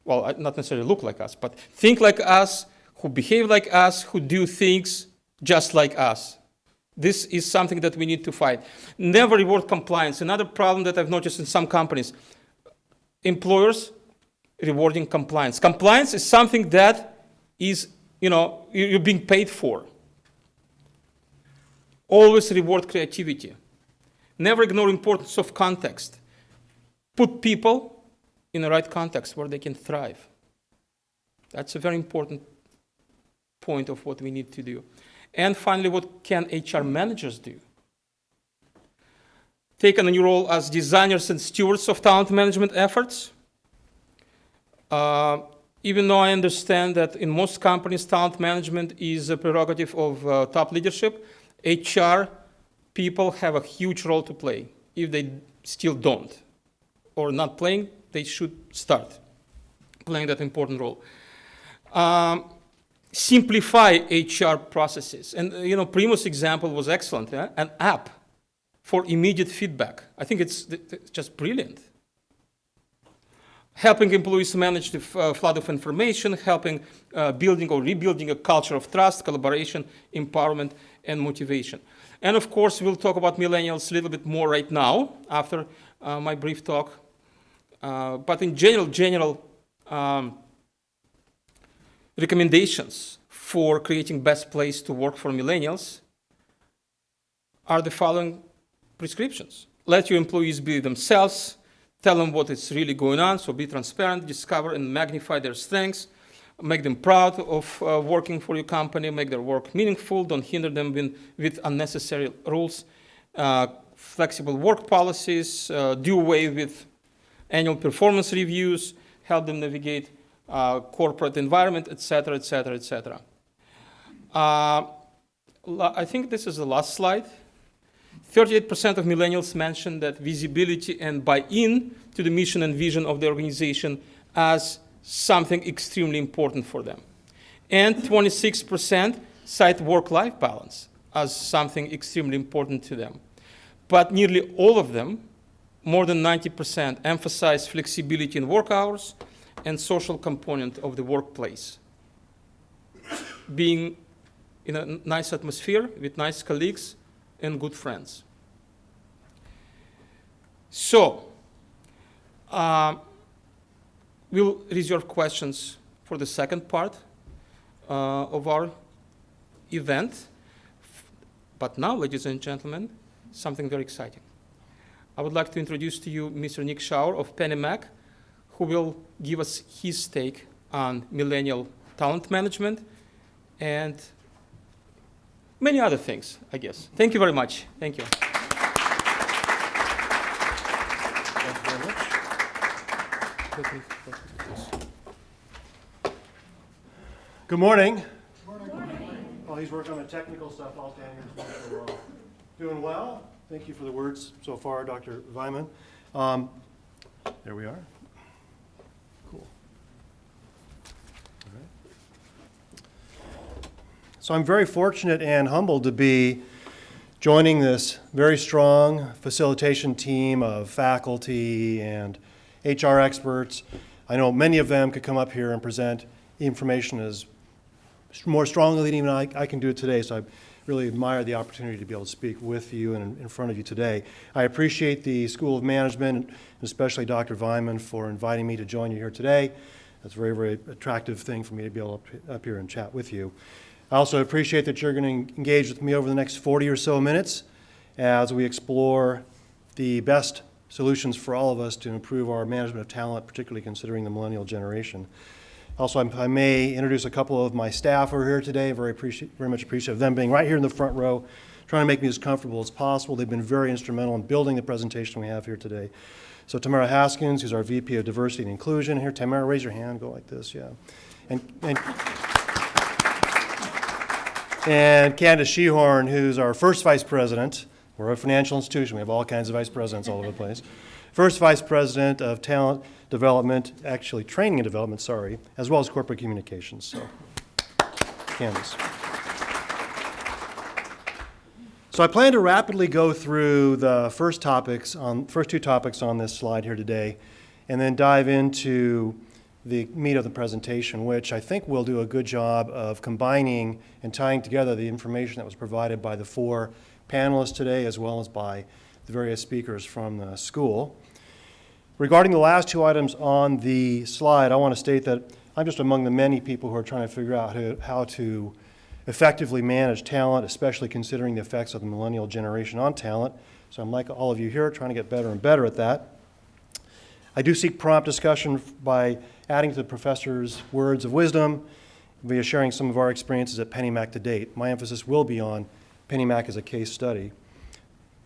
well, not necessarily look like us, but think like us, who behave like us, who do things just like us. This is something that we need to fight. Never reward compliance. Another problem that I've noticed in some companies, employers rewarding compliance. Compliance is something that is, you're being paid for. Always reward creativity. Never ignore importance of context. Put people in the right context where they can thrive. That's a very important point of what we need to do. And finally, what can HR managers do? Take on a new role as designers and stewards of talent management efforts. Even though I understand that in most companies, talent management is a prerogative of top leadership, HR people have a huge role to play. If they still don't, or not playing, they should start playing that important role. Simplify HR processes. And, Primo's example was excellent. Yeah? An app for immediate feedback. I think it's just brilliant. helping employees manage the flood of information, helping building or rebuilding a culture of trust, collaboration, empowerment, and motivation. And of course, we'll talk about millennials a little bit more right now after my brief talk. But in general recommendations for creating best place to work for millennials are the following prescriptions. Let your employees be themselves. Tell them what is really going on, so be transparent, discover and magnify their strengths, make them proud of working for your company, make their work meaningful, don't hinder them with unnecessary rules, flexible work policies, do away with annual performance reviews, help them navigate corporate environment, etc., etc., etc. I think this is the last slide. 38% of millennials mentioned that visibility and buy-in to the mission and vision of the organization as something extremely important for them. And 26% cite work-life balance as something extremely important to them. But nearly all of them, more than 90%, emphasize flexibility in work hours and social component of the workplace. Being in a nice atmosphere with nice colleagues and good friends. So, we'll reserve questions for the second part of our event. But now, ladies and gentlemen, something very exciting. I would like to introduce to you Mr. Nick Shauer of PennyMac, who will give us his take on millennial talent management and many other things, I guess. Thank you very much. Thank you. Thank you very much. Good morning. Good morning. While he's working on the technical stuff, I'll stand here and speak for a while. Doing well. Thank you for the words so far, Dr. Vaiman. There we are. Cool. All right. So I'm very fortunate and humbled to be joining this very strong facilitation team of faculty and HR experts. I know many of them could come up here and present information as more strongly than even I can do it today, so I really admire the opportunity to be able to speak with you and in front of you today. I appreciate the School of Management, and especially Dr. Vaiman, for inviting me to join you here today. That's a very, very attractive thing for me to be able to up here and chat with you. I also appreciate that you're going to engage with me over the next 40 or so minutes as we explore the best solutions for all of us to improve our management of talent, particularly considering the millennial generation. Also, I may introduce a couple of my staff who are here today. Very much appreciative of them being right here in the front row, trying to make me as comfortable as possible. They've been very instrumental in building the presentation we have here today. So Tamara Haskins, who's our VP of Diversity and Inclusion here. Tamara, raise your hand, go like this, yeah. And Candace Shehorn, who's our first vice president. We're a financial institution. We have all kinds of vice presidents all over the place. First vice president of talent development, actually training and development, sorry, as well as corporate communications. So, Candace. So I plan to rapidly go through the first two topics on this slide here today, and then dive into the meat of the presentation, which I think will do a good job of combining and tying together the information that was provided by the four panelists today, as well as by the various speakers from the school. Regarding the last two items on the slide, I want to state that I'm just among the many people who are trying to figure out how to effectively manage talent, especially considering the effects of the millennial generation on talent. So I'm like all of you here, trying to get better and better at that. I do seek prompt discussion by adding to the professor's words of wisdom via sharing some of our experiences at PennyMac to date. My emphasis will be on PennyMac as a case study.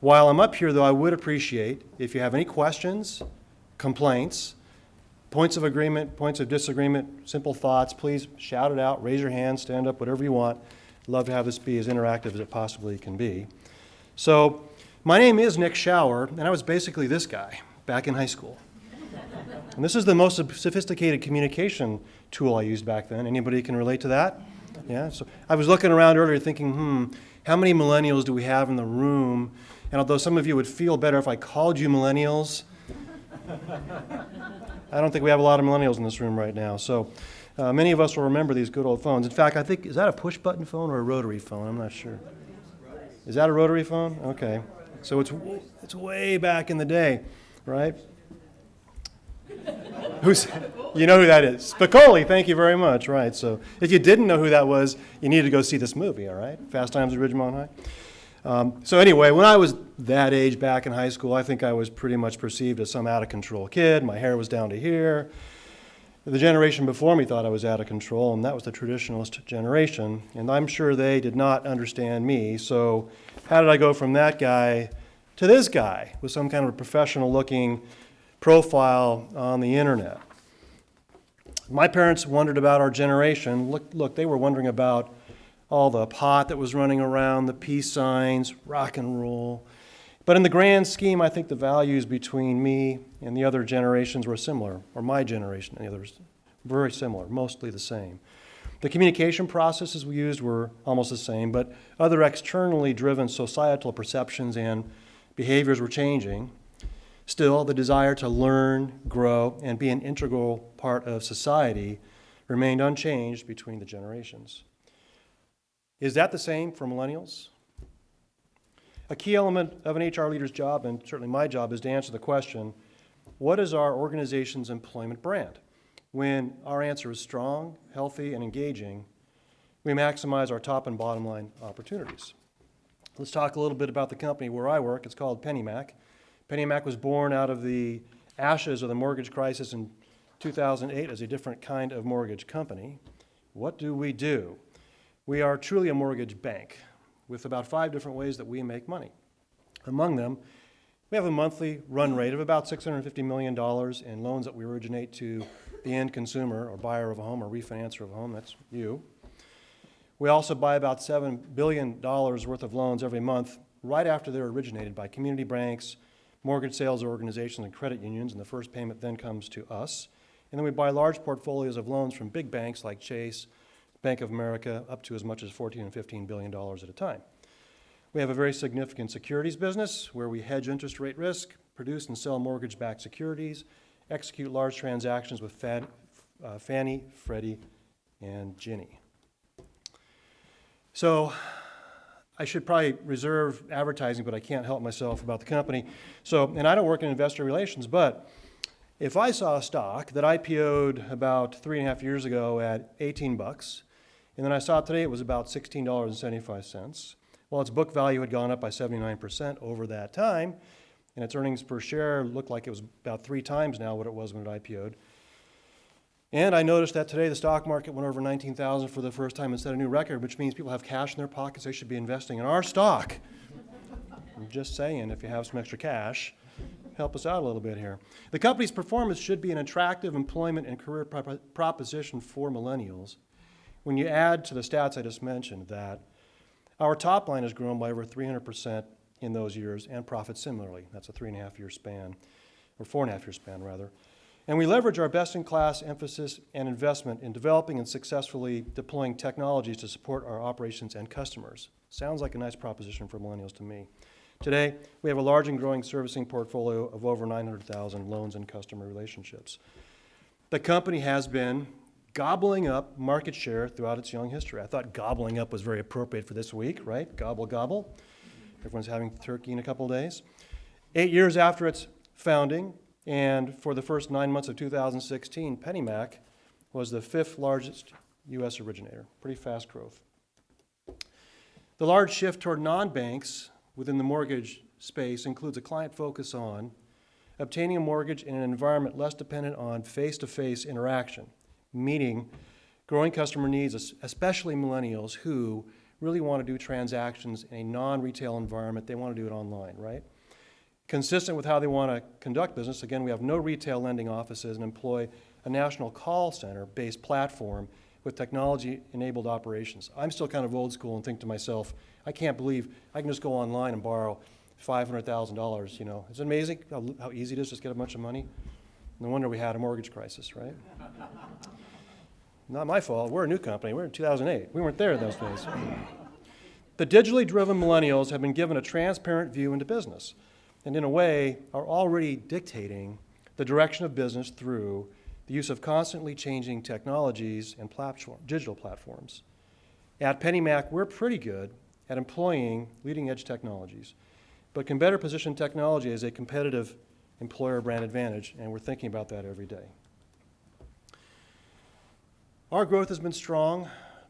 While I'm up here, though, I would appreciate if you have any questions, complaints, points of agreement, points of disagreement, simple thoughts, please shout it out, raise your hand, stand up, whatever you want. I'd love to have this be as interactive as it possibly can be. So my name is Nick Shauer, and I was basically this guy back in high school. And this is the most sophisticated communication tool I used back then. Anybody can relate to that? Yeah. So I was looking around earlier thinking, how many millennials do we have in the room? And although some of you would feel better if I called you millennials, I don't think we have a lot of millennials in this room right now. So many of us will remember these good old phones. In fact, I think, is that a push-button phone or a rotary phone? I'm not sure. Is that a rotary phone? Okay. So it's way back in the day, right? You know who that is? Spicoli, thank you very much. Right. So if you didn't know who that was, you need to go see this movie, all right? Fast Times at Ridgemont High. So anyway, when I was that age back in high school, I think I was pretty much perceived as some out-of-control kid. My hair was down to here. The generation before me thought I was out of control, and that was the traditionalist generation. And I'm sure they did not understand me. So how did I go from that guy to this guy with some kind of a professional-looking profile on the internet? My parents wondered about our generation. Look, they were wondering about all the pot that was running around, the peace signs, rock and roll. But in the grand scheme, I think the values between me and the other generations were similar, or my generation and the others, very similar, mostly the same. The communication processes we used were almost the same, but other externally driven societal perceptions and behaviors were changing. Still, the desire to learn, grow, and be an integral part of society remained unchanged between the generations. Is that the same for millennials? A key element of an HR leader's job, and certainly my job, is to answer the question, what is our organization's employment brand? When our answer is strong, healthy, and engaging, we maximize our top and bottom line opportunities. Let's talk a little bit about the company where I work. It's called PennyMac. PennyMac was born out of the ashes of the mortgage crisis in 2008 as a different kind of mortgage company. What do? We are truly a mortgage bank with about 5 different ways that we make money. Among them, we have a monthly run rate of about $650 million in loans that we originate to the end consumer or buyer of a home or refinancer of a home. That's you. We also buy about $7 billion worth of loans every month right after they're originated by community banks, mortgage sales organizations, and credit unions, and the first payment then comes to us. And then we buy large portfolios of loans from big banks like Chase, Bank of America, up to as much as $14 and $15 billion at a time. We have a very significant securities business where we hedge interest rate risk, produce and sell mortgage-backed securities, execute large transactions with Fannie, Freddie, and Ginnie. So I should probably reserve advertising, but I can't help myself about the company. And I don't work in investor relations, but if I saw a stock that IPO'd about 3.5 years ago at 18 bucks, and then I saw today it was about $16.75, well, its book value had gone up by 79% over that time, and its earnings per share looked like it was about 3 times now what it was when it IPO'd. And I noticed that today the stock market went over 19,000 for the first time and set a new record, which means people have cash in their pockets. They should be investing in our stock. I'm just saying, if you have some extra cash, help us out a little bit here. The company's performance should be an attractive employment and career proposition for millennials. When you add to the stats I just mentioned that our top line has grown by over 300% in those years, and profits similarly. That's a 3.5-year span, or 4.5-year span rather. And we leverage our best-in-class emphasis and investment in developing and successfully deploying technologies to support our operations and customers. Sounds like a nice proposition for millennials to me. Today, we have a large and growing servicing portfolio of over 900,000 loans and customer relationships. The company has been gobbling up market share throughout its young history. I thought gobbling up was very appropriate for this week, right? Gobble, gobble. Everyone's having turkey in a couple of days. 8 years after its founding, and for the first 9 months of 2016, PennyMac was the 5th largest U.S. originator. Pretty fast growth. The large shift toward non-banks within the mortgage space includes a client focus on obtaining a mortgage in an environment less dependent on face-to-face interaction, meeting growing customer needs, especially millennials who really want to do transactions in a non-retail environment. They want to do it online, right? Consistent with how they want to conduct business, again, we have no retail lending offices and employ a national call center-based platform with technology-enabled operations. I'm still kind of old school and think to myself, I can't believe I can just go online and borrow $500,000, you know. It's amazing how easy it is to just get a bunch of money. No wonder we had a mortgage crisis, right? Not my fault. We're a new company. We're in 2008. We weren't there in those days. The digitally driven millennials have been given a transparent view into business and in a way are already dictating the direction of business through the use of constantly changing technologies and digital platforms. At PennyMac, we're pretty good at employing leading-edge technologies, but can better position technology as a competitive employer brand advantage, and we're thinking about that every day. Our growth has been strong,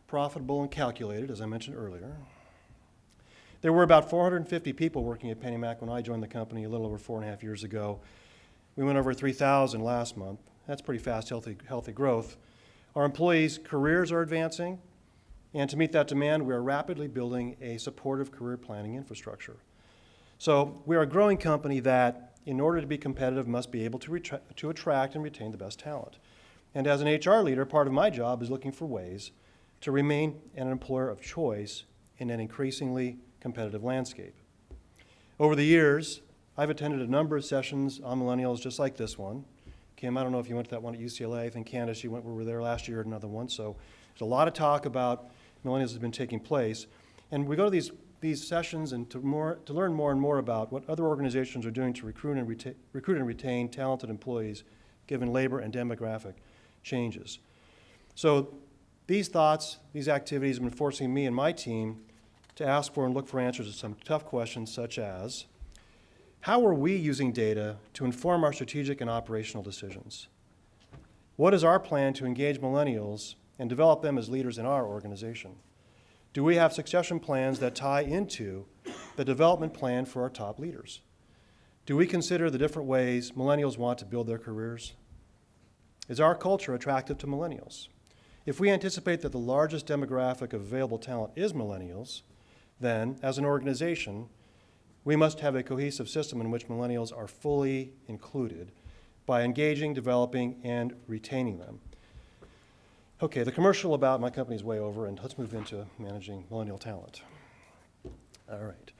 profitable, and calculated, as I mentioned earlier. There were about 450 people working at PennyMac when I joined the company a little over 4.5 years ago. We went over 3,000 last month. That's pretty fast, healthy growth. Our employees' careers are advancing, and to meet that demand, we are rapidly building a supportive career planning infrastructure. So we are a growing company that, in order to be competitive, must be able to attract and retain the best talent. And as an HR leader, part of my job is looking for ways to remain an employer of choice in an increasingly competitive landscape. Over the years, I've attended a number of sessions on millennials just like this one. Kim, I don't know if you went to that one at UCLA. I think Candace, we were there last year at another one. So there's a lot of talk about millennials has been taking place. And we go to these sessions and to learn more and more about what other organizations are doing to recruit and retain talented employees given labor and demographic changes. So these thoughts, these activities have been forcing me and my team to ask for and look for answers to some tough questions such as, how are we using data to inform our strategic and operational decisions? What is our plan to engage millennials and develop them as leaders in our organization? Do we have succession plans that tie into the development plan for our top leaders? Do we consider the different ways millennials want to build their careers? Is our culture attractive to millennials? If we anticipate that the largest demographic of available talent is millennials, then, as an organization, we must have a cohesive system in which millennials are fully included by engaging, developing, and retaining them. Okay, the commercial about my company is way over, and let's move into managing millennial talent. All right.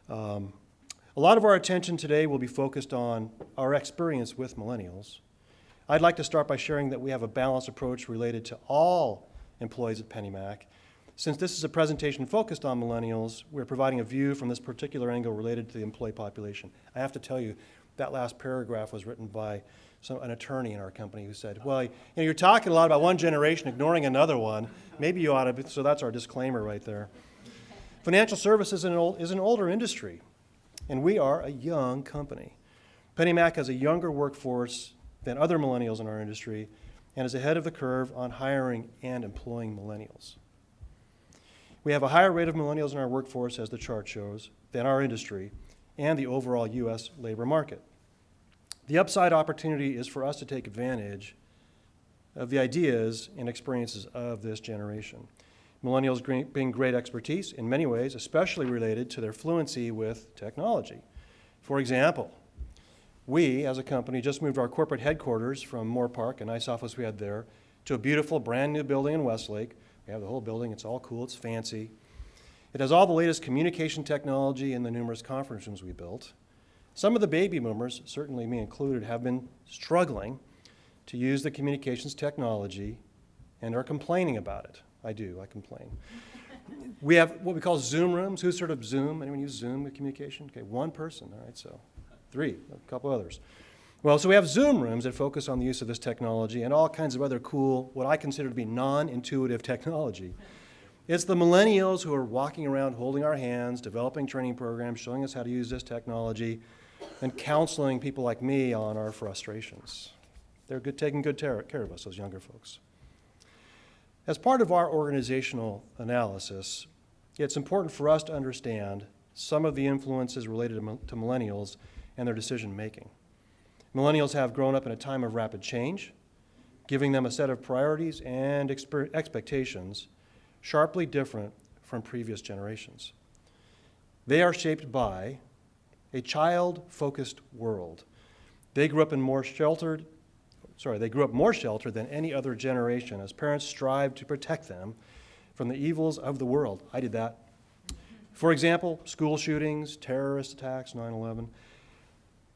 A lot of our attention today will be focused on our experience with millennials. I'd like to start by sharing that we have a balanced approach related to all employees at PennyMac. Since this is a presentation focused on millennials, we're providing a view from this particular angle related to the employee population. I have to tell you, that last paragraph was written by an attorney in our company who said, well, you're talking a lot about one generation, ignoring another one. Maybe you ought to be, so that's our disclaimer right there. Financial services is an older industry, and we are a young company. PennyMac has a younger workforce than other millennials in our industry and is ahead of the curve on hiring and employing millennials. We have a higher rate of millennials in our workforce, as the chart shows, than our industry and the overall U.S. labor market. The upside opportunity is for us to take advantage of the ideas and experiences of this generation. Millennials bring great expertise in many ways, especially related to their fluency with technology. For example, we, as a company, just moved our corporate headquarters from Moore Park, a nice office we had there, to a beautiful brand new building in Westlake. We have the whole building. It's all cool. It's fancy. It has all the latest communication technology in the numerous conference rooms we built. Some of the baby boomers, certainly me included, have been struggling to use the communications technology and are complaining about it. I complain. We have what we call Zoom rooms. Who's heard of Zoom? Anyone use Zoom with communication? Okay, one person. All right, so 3, a couple others. Well, so we have Zoom rooms that focus on the use of this technology and all kinds of other cool, what I consider to be non-intuitive technology. It's the millennials who are walking around holding our hands, developing training programs, showing us how to use this technology, and counseling people like me on our frustrations. They're taking good care of us, those younger folks. As part of our organizational analysis, it's important for us to understand some of the influences related to millennials and their decision making. Millennials have grown up in a time of rapid change, giving them a set of priorities and expectations sharply different from previous generations. They are shaped by a child-focused world. They grew up more sheltered than any other generation as parents strived to protect them from the evils of the world. I did that. For example, school shootings, terrorist attacks, 9/11.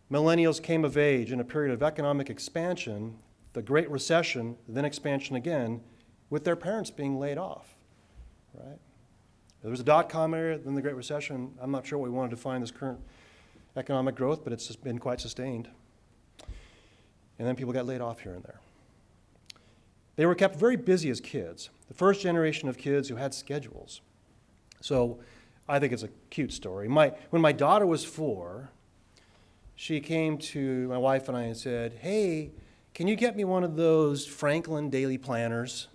Millennials came of age in a period of economic expansion, the Great Recession, then expansion again, with their parents being laid off, right? There was a dot-com era, then the Great Recession. I'm not sure what we want to define this current economic growth, but it's been quite sustained. and then people got laid off here and there. They were kept very busy as kids, the first generation of kids who had schedules. So I think it's a cute story. When my daughter was 4, she came to my wife and I and said, "Hey, can you get me one of those Franklin daily planners?"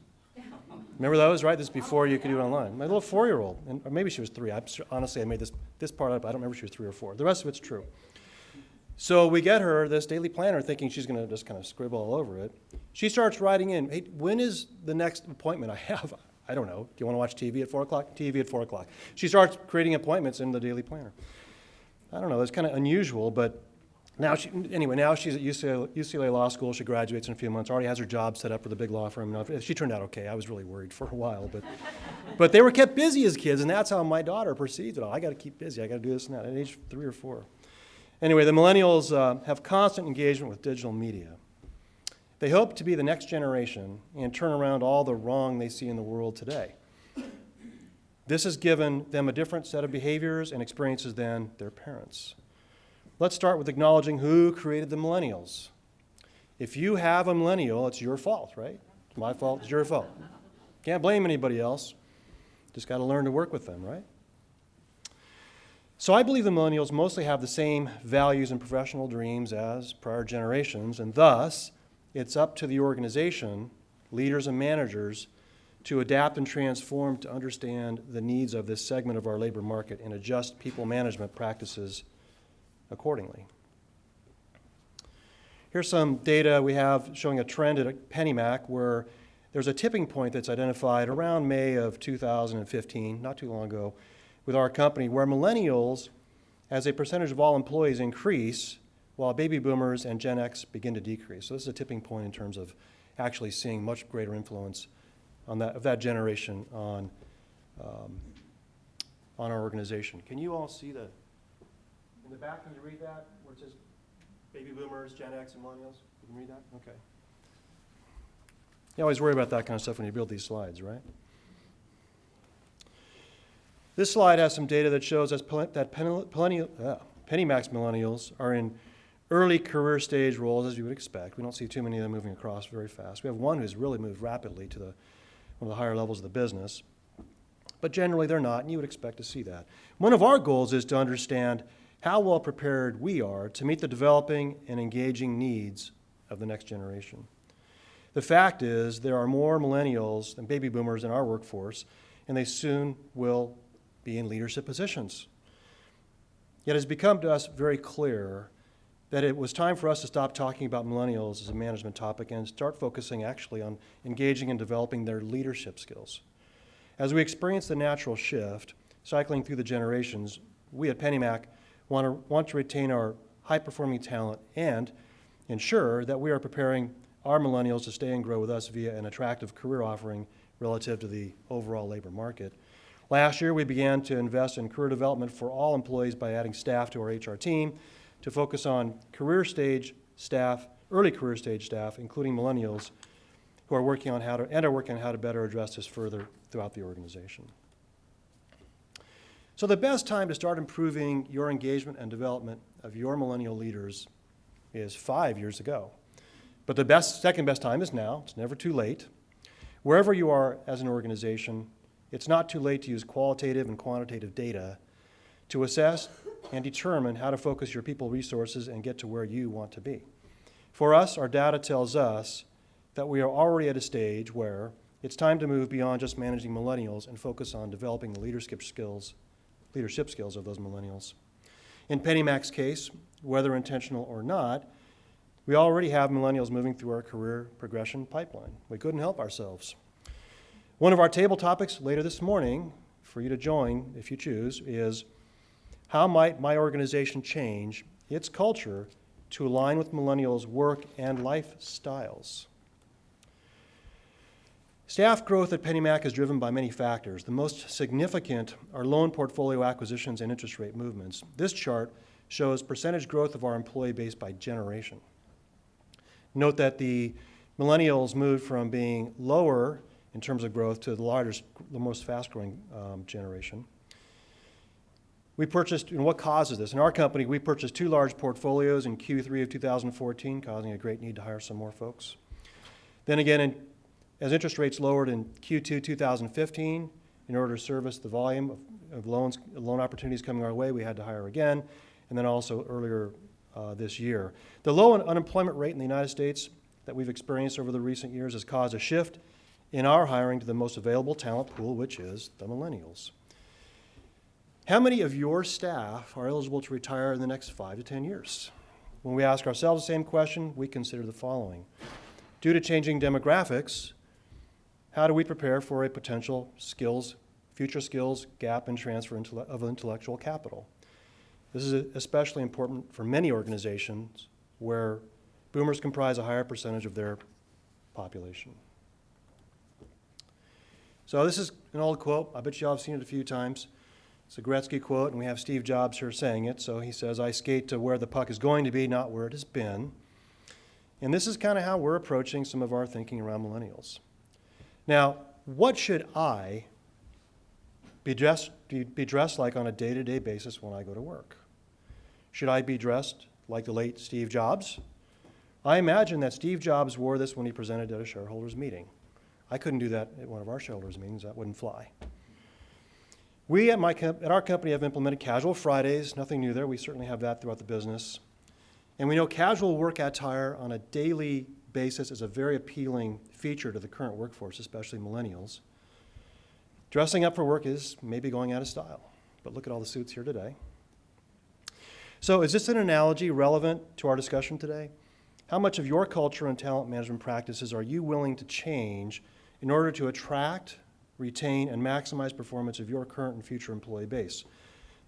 Remember those, right? This is before you could do it online. My little 4-year-old, or maybe she was 3. Honestly, I made this part up. I don't remember if she was 3 or 4. The rest of it's true. So we get her this daily planner thinking she's going to just kind of scribble all over it. She starts writing in, "Hey, when is the next appointment I have?" I don't know. Do you want to watch TV at 4 o'clock? TV at 4 o'clock. She starts creating appointments in the daily planner. I don't know. It's kind of unusual, but now she's at UCLA Law School. She graduates in a few months, already has her job set up for the big law firm. Now, she turned out okay. I was really worried for a while. But they were kept busy as kids, and that's how my daughter perceived it all. I got to keep busy. I got to do this and that at age 3 or 4. Anyway, the millennials have constant engagement with digital media. They hope to be the next generation and turn around all the wrong they see in the world today. This has given them a different set of behaviors and experiences than their parents. Let's start with acknowledging who created the millennials. If you have a millennial, it's your fault, right? It's my fault, it's your fault. Can't blame anybody else. Just got to learn to work with them, right? So I believe the millennials mostly have the same values and professional dreams as prior generations, and thus it's up to the organization, leaders and managers, to adapt and transform to understand the needs of this segment of our labor market and adjust people management practices accordingly. Here's some data we have showing a trend at PennyMac where there's a tipping point that's identified around May of 2015, not too long ago, with our company, where millennials, as a percentage of all employees, increase, while baby boomers and Gen X begin to decrease. So this is a tipping point in terms of actually seeing much greater influence of that generation on our organization. Can you all see in the back, can you read that, where it says baby boomers, Gen X, and millennials? You can read that? Okay. You always worry about that kind of stuff when you build these slides, right? This slide has some data that shows us that PennyMac's millennials are in early career stage roles, as you would expect. We don't see too many of them moving across very fast. We have one who's really moved rapidly to one of the higher levels of the business. But generally they're not, and you would expect to see that. One of our goals is to understand how well prepared we are to meet the developing and engaging needs of the next generation. The fact is there are more millennials than baby boomers in our workforce, and they soon will be in leadership positions. Yet it has become to us very clear that it was time for us to stop talking about millennials as a management topic and start focusing actually on engaging and developing their leadership skills. As we experience the natural shift, cycling through the generations, we at PennyMac want to retain our high-performing talent and ensure that we are preparing our millennials to stay and grow with us via an attractive career offering relative to the overall labor market. Last year, we began to invest in career development for all employees by adding staff to our HR team to focus on early career stage staff, including millennials, who are working on how to better address this further throughout the organization. So the best time to start improving your engagement and development of your millennial leaders is 5 years ago. But the second best time is now. It's never too late. Wherever you are as an organization, it's not too late to use qualitative and quantitative data to assess and determine how to focus your people resources and get to where you want to be. For us, our data tells us that we are already at a stage where it's time to move beyond just managing millennials and focus on developing the leadership skills of those millennials. In PennyMac's case, whether intentional or not, we already have millennials moving through our career progression pipeline. We couldn't help ourselves. One of our table topics later this morning, for you to join if you choose, is how might my organization change its culture to align with millennials' work and lifestyles? Staff growth at PennyMac is driven by many factors. The most significant are loan portfolio acquisitions and interest rate movements. This chart shows percentage growth of our employee base by generation. Note that the millennials moved from being lower in terms of growth to the most fast-growing generation. We purchased, and what causes this? In our company, we purchased 2 large portfolios in Q3 of 2014, causing a great need to hire some more folks. Then again, as interest rates lowered in Q2 2015, in order to service the volume of loan opportunities coming our way, we had to hire again, and then also earlier this year. The low unemployment rate in the United States that we've experienced over the recent years has caused a shift in our hiring to the most available talent pool, which is the millennials. How many of your staff are eligible to retire in the next 5 to 10 years? When we ask ourselves the same question, we consider the following. Due to changing demographics, how do we prepare for a potential future skills gap and transfer of intellectual capital? This is especially important for many organizations where boomers comprise a higher percentage of their population. So this is an old quote. I bet you all have seen it a few times. It's a Gretzky quote, and we have Steve Jobs here saying it. So he says, I skate to where the puck is going to be, not where it has been. And this is kind of how we're approaching some of our thinking around millennials. Now, what should I be dressed like on a day-to-day basis when I go to work? Should I be dressed like the late Steve Jobs? I imagine that Steve Jobs wore this when he presented at a shareholders meeting. I couldn't do that at one of our shareholders meetings. That wouldn't fly. We at our company have implemented casual Fridays. Nothing new there. We certainly have that throughout the business. And we know casual work attire on a daily basis is a very appealing feature to the current workforce, especially millennials. Dressing up for work is maybe going out of style, but look at all the suits here today. So is this an analogy relevant to our discussion today? How much of your culture and talent management practices are you willing to change in order to attract, retain, and maximize performance of your current and future employee base,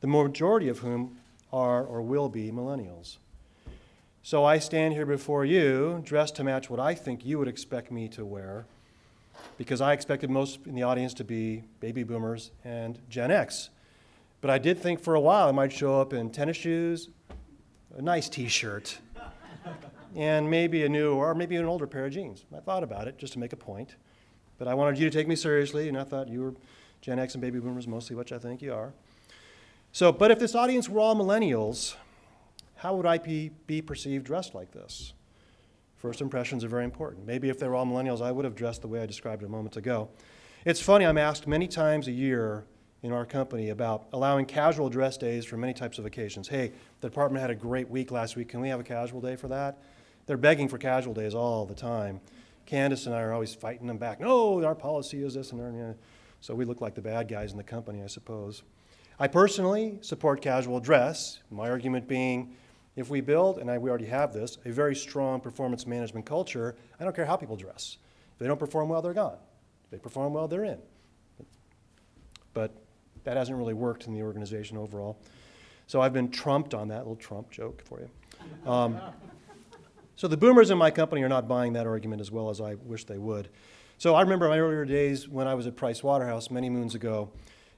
the majority of whom are or will be millennials? So I stand here before you dressed to match what I think you would expect me to wear, because I expected most in the audience to be baby boomers and Gen X. But I did think for a while I might show up in tennis shoes, a nice t-shirt, and maybe an older pair of jeans. I thought about it just to make a point. But I wanted you to take me seriously, and I thought you were Gen X and baby boomers mostly, which I think you are. So, but if this audience were all millennials, how would I be perceived dressed like this? First impressions are very important. Maybe if they were all millennials, I would have dressed the way I described a moment ago. It's funny, I'm asked many times a year in our company about allowing casual dress days for many types of occasions. Hey, the department had a great week last week. Can we have a casual day for that? They're begging for casual days all the time. Candace and I are always fighting them back. No, our policy is this and that. So we look like the bad guys in the company, I suppose. I personally support casual dress, my argument being if we build, and we already have this, a very strong performance management culture, I don't care how people dress. If they don't perform well, they're gone. If they perform well, they're in. But that hasn't really worked in the organization overall. So I've been trumped on that, little Trump joke for you. So the boomers in my company are not buying that argument as well as I wish they would. So I remember my earlier days when I was at Price Waterhouse many moons ago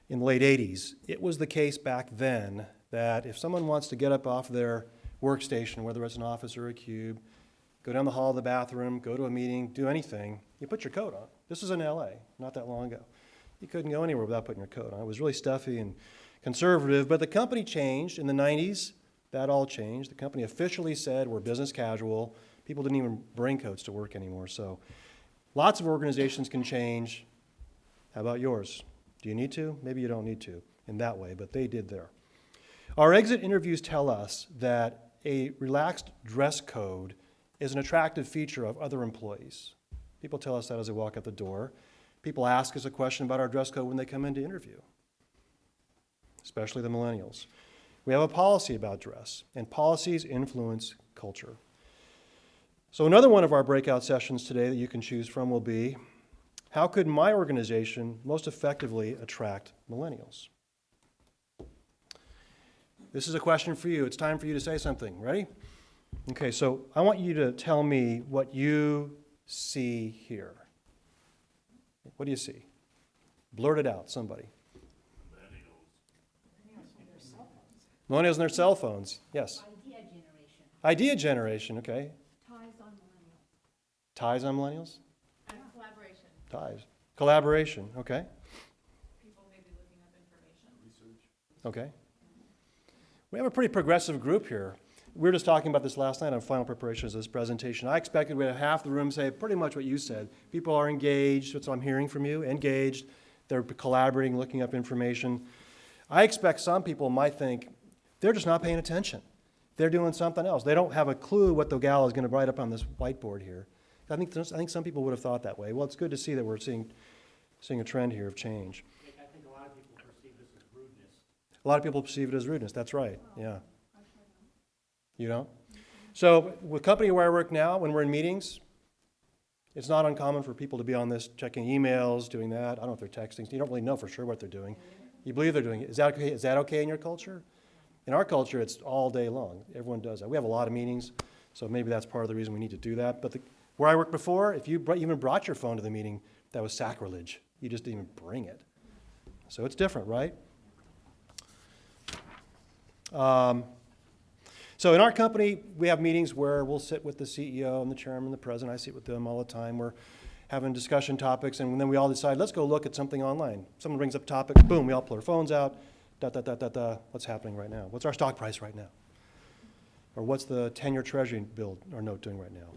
in the late 80s. It was the case back then that if someone wants to get up off their workstation, whether it's an office or a cube, go down the hall to the bathroom, go to a meeting, do anything, you put your coat on. This was in LA, not that long ago. You couldn't go anywhere without putting your coat on. It was really stuffy and conservative, but the company changed in the 90s. That all changed. The company officially said we're business casual. People didn't even bring coats to work anymore. So lots of organizations can change. How about yours? Do you need to? Maybe you don't need to in that way, but they did there. Our exit interviews tell us that a relaxed dress code is an attractive feature of other employees. People tell us that as they walk out the door. People ask us a question about our dress code when they come in to interview, especially the millennials. We have a policy about dress, and policies influence culture. So another one of our breakout sessions today that you can choose from will be, how could my organization most effectively attract millennials? This is a question for you. It's time for you to say something. Ready? Okay, so I want you to tell me what you see here. What do you see? Blurt it out, somebody. Millennials and their cell phones. Yes. Idea generation. Idea generation, okay. Ties on millennials. Ties on millennials? And collaboration. Ties. Collaboration, okay. People may be looking up information. Okay. We have a pretty progressive group here. We were just talking about this last night on final preparations of this presentation. I expected we'd have half the room say pretty much what you said. People are engaged, that's what I'm hearing from you, engaged. They're collaborating, looking up information. I expect some people might think they're just not paying attention. They're doing something else. They don't have a clue what the gal is going to write up on this whiteboard here. I think some people would have thought that way. Well, it's good to see that we're seeing a trend here of change. I think a lot of people perceive this as rudeness. A lot of people perceive it as rudeness. That's right. Yeah. You don't? So with company where I work now, when we're in meetings, it's not uncommon for people to be on this, checking emails, doing that. I don't know if they're texting. You don't really know for sure what they're doing. You believe they're doing it. Is that okay? Is that okay in your culture? In our culture, it's all day long. Everyone does that. We have a lot of meetings, so maybe that's part of the reason we need to do that. But where I worked before, if you even brought your phone to the meeting, that was sacrilege. You just didn't even bring it. So it's different, right? So in our company, we have meetings where we'll sit with the CEO and the chairman and the president. I sit with them all the time. We're having discussion topics, and then we all decide, let's go look at something online. Someone brings up a topic, boom, we all pull our phones out, what's happening right now? What's our stock price right now? Or what's the 10-year treasury bill or note doing right now?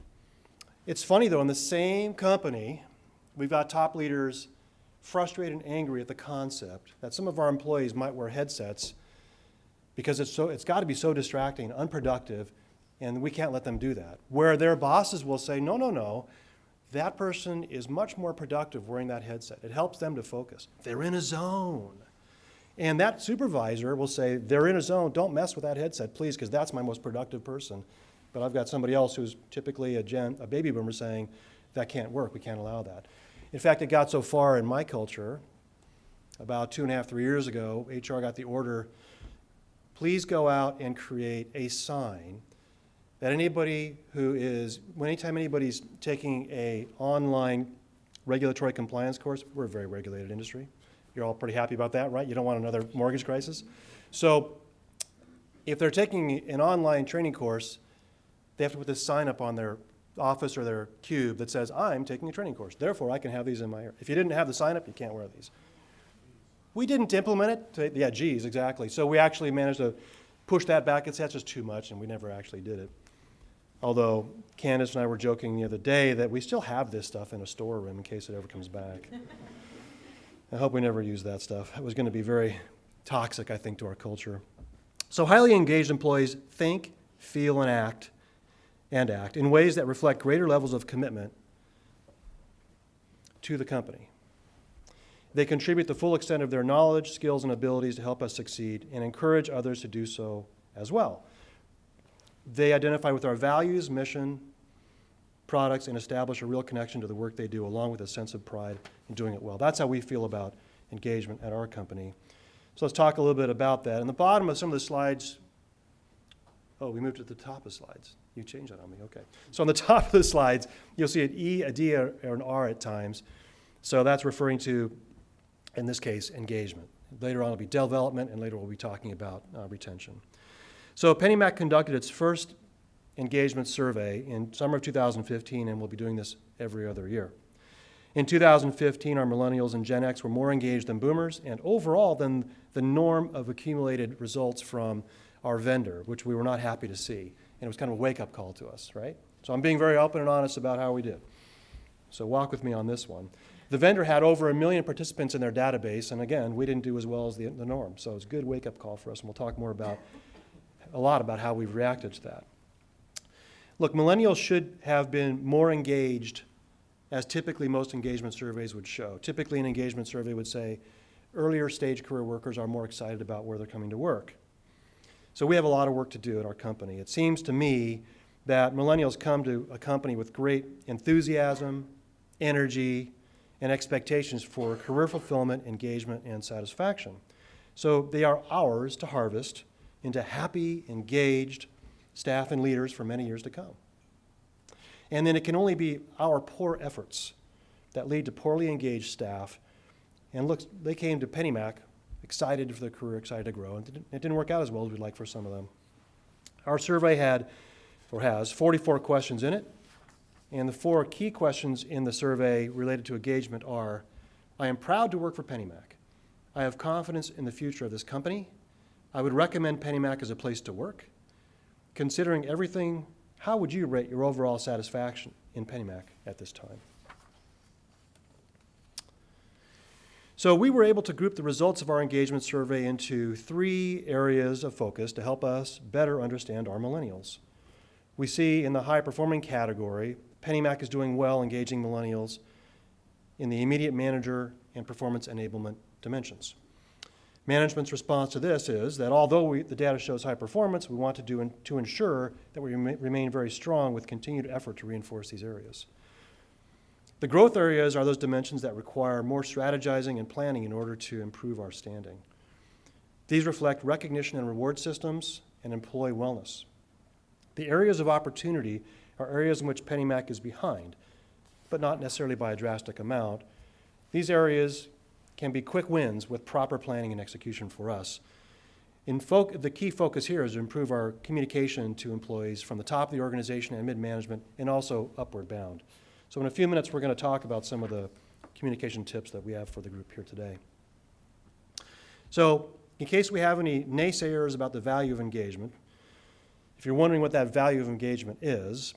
It's funny, though, in the same company, we've got top leaders frustrated and angry at the concept that some of our employees might wear headsets because it's got to be so distracting, unproductive, and we can't let them do that. Where their bosses will say, no, that person is much more productive wearing that headset. It helps them to focus. They're in a zone. And that supervisor will say, they're in a zone, don't mess with that headset, please, because that's my most productive person. But I've got somebody else who's typically a baby boomer saying, that can't work, we can't allow that. In fact, it got so far in my culture, about 2.5, 3 years ago, HR got the order, please go out and create a sign that anytime anybody's taking a online regulatory compliance course, we're a very regulated industry. You're all pretty happy about that, right? You don't want another mortgage crisis. So if they're taking an online training course, they have to put this sign up on their office or their cube that says, I'm taking a training course. Therefore, I can have these in my ear. If you didn't have the sign up, you can't wear these. We didn't implement it. Yeah, geez, exactly. So we actually managed to push that back. That's just too much, and we never actually did it. Although Candace and I were joking the other day that we still have this stuff in a storeroom in case it ever comes back. I hope we never use that stuff. It was going to be very toxic, I think, to our culture. So highly engaged employees think, feel, and act in ways that reflect greater levels of commitment to the company. They contribute the full extent of their knowledge, skills, and abilities to help us succeed and encourage others to do so as well. They identify with our values, mission, products, and establish a real connection to the work they do, along with a sense of pride in doing it well. That's how we feel about engagement at our company. So let's talk a little bit about that. In the bottom of some of the slides, we moved to the top of slides. You changed that on me, okay. So on the top of the slides, you'll see an E, a D, or an R at times. So that's referring to, in this case, engagement. Later on it'll be development, and later we'll be talking about retention. So PennyMac conducted its first engagement survey in summer of 2015, and we'll be doing this every other year. In 2015, our millennials and Gen X were more engaged than boomers, and overall than the norm of accumulated results from our vendor, which we were not happy to see. And it was kind of a wake-up call to us, right? So I'm being very open and honest about how we did. So walk with me on this one. The vendor had over 1 million participants in their database, and again, we didn't do as well as the norm. So it's a good wake-up call for us, and we'll talk more about a lot about how we've reacted to that. Look, millennials should have been more engaged, as typically most engagement surveys would show. Typically, an engagement survey would say earlier stage career workers are more excited about where they're coming to work. So we have a lot of work to do at our company. It seems to me that millennials come to a company with great enthusiasm, energy, and expectations for career fulfillment, engagement, and satisfaction. So they are ours to harvest into happy, engaged staff and leaders for many years to come. And then it can only be our poor efforts that lead to poorly engaged staff. And look, they came to PennyMac excited for their career, excited to grow, and it didn't work out as well as we'd like for some of them. Our survey has 44 questions in it, and the 4 key questions in the survey related to engagement are, I am proud to work for PennyMac. I have confidence in the future of this company. I would recommend PennyMac as a place to work. Considering everything, how would you rate your overall satisfaction in PennyMac at this time? So we were able to group the results of our engagement survey into 3 areas of focus to help us better understand our millennials. We see in the high-performing category, PennyMac is doing well engaging millennials in the immediate manager and performance enablement dimensions. Management's response to this is that although the data shows high performance, we want to ensure that we remain very strong with continued effort to reinforce these areas. The growth areas are those dimensions that require more strategizing and planning in order to improve our standing. These reflect recognition and reward systems and employee wellness. The areas of opportunity are areas in which PennyMac is behind, but not necessarily by a drastic amount. These areas can be quick wins with proper planning and execution for us. The key focus here is to improve our communication to employees from the top of the organization and mid-management, and also upward bound. So in a few minutes, we're going to talk about some of the communication tips that we have for the group here today. So in case we have any naysayers about the value of engagement, if you're wondering what that value of engagement is,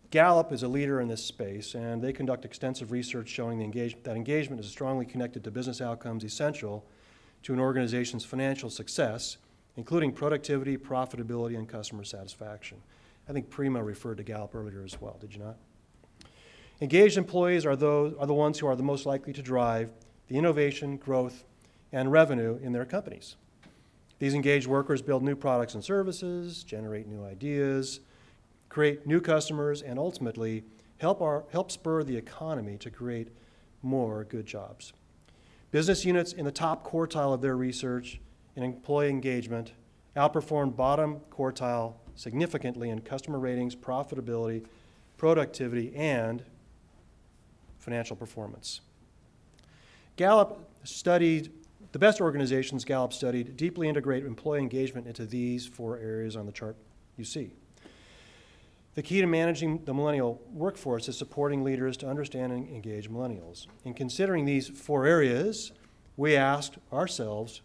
Gallup is a leader in this space, and they conduct extensive research showing that engagement is strongly connected to business outcomes essential to an organization's financial success, including productivity, profitability, and customer satisfaction. I think Prima referred to Gallup earlier as well, did you not? Engaged employees are the ones who are the most likely to drive the innovation, growth, and revenue in their companies. These engaged workers build new products and services, generate new ideas, create new customers, and ultimately help spur the economy to create more good jobs. Business units in the top quartile of their research in employee engagement outperformed bottom quartile significantly in customer ratings, profitability, productivity, and financial performance. The best organizations Gallup studied deeply integrate employee engagement into these 4 areas on the chart you see. The key to managing the millennial workforce is supporting leaders to understand and engage millennials. In considering these 4 areas, we asked ourselves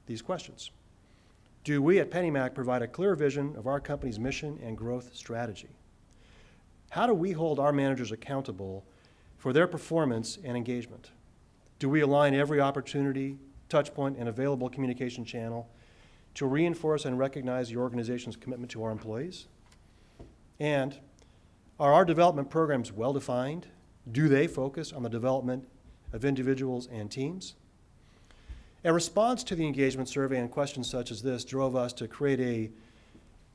these questions. Do we at PennyMac provide a clear vision of our company's mission and growth strategy? How do we hold our managers accountable for their performance and engagement? Do we align every opportunity, touchpoint, and available communication channel to reinforce and recognize the organization's commitment to our employees? And are our development programs well-defined? Do they focus on the development of individuals and teams? A response to the engagement survey and questions such as this drove us to create a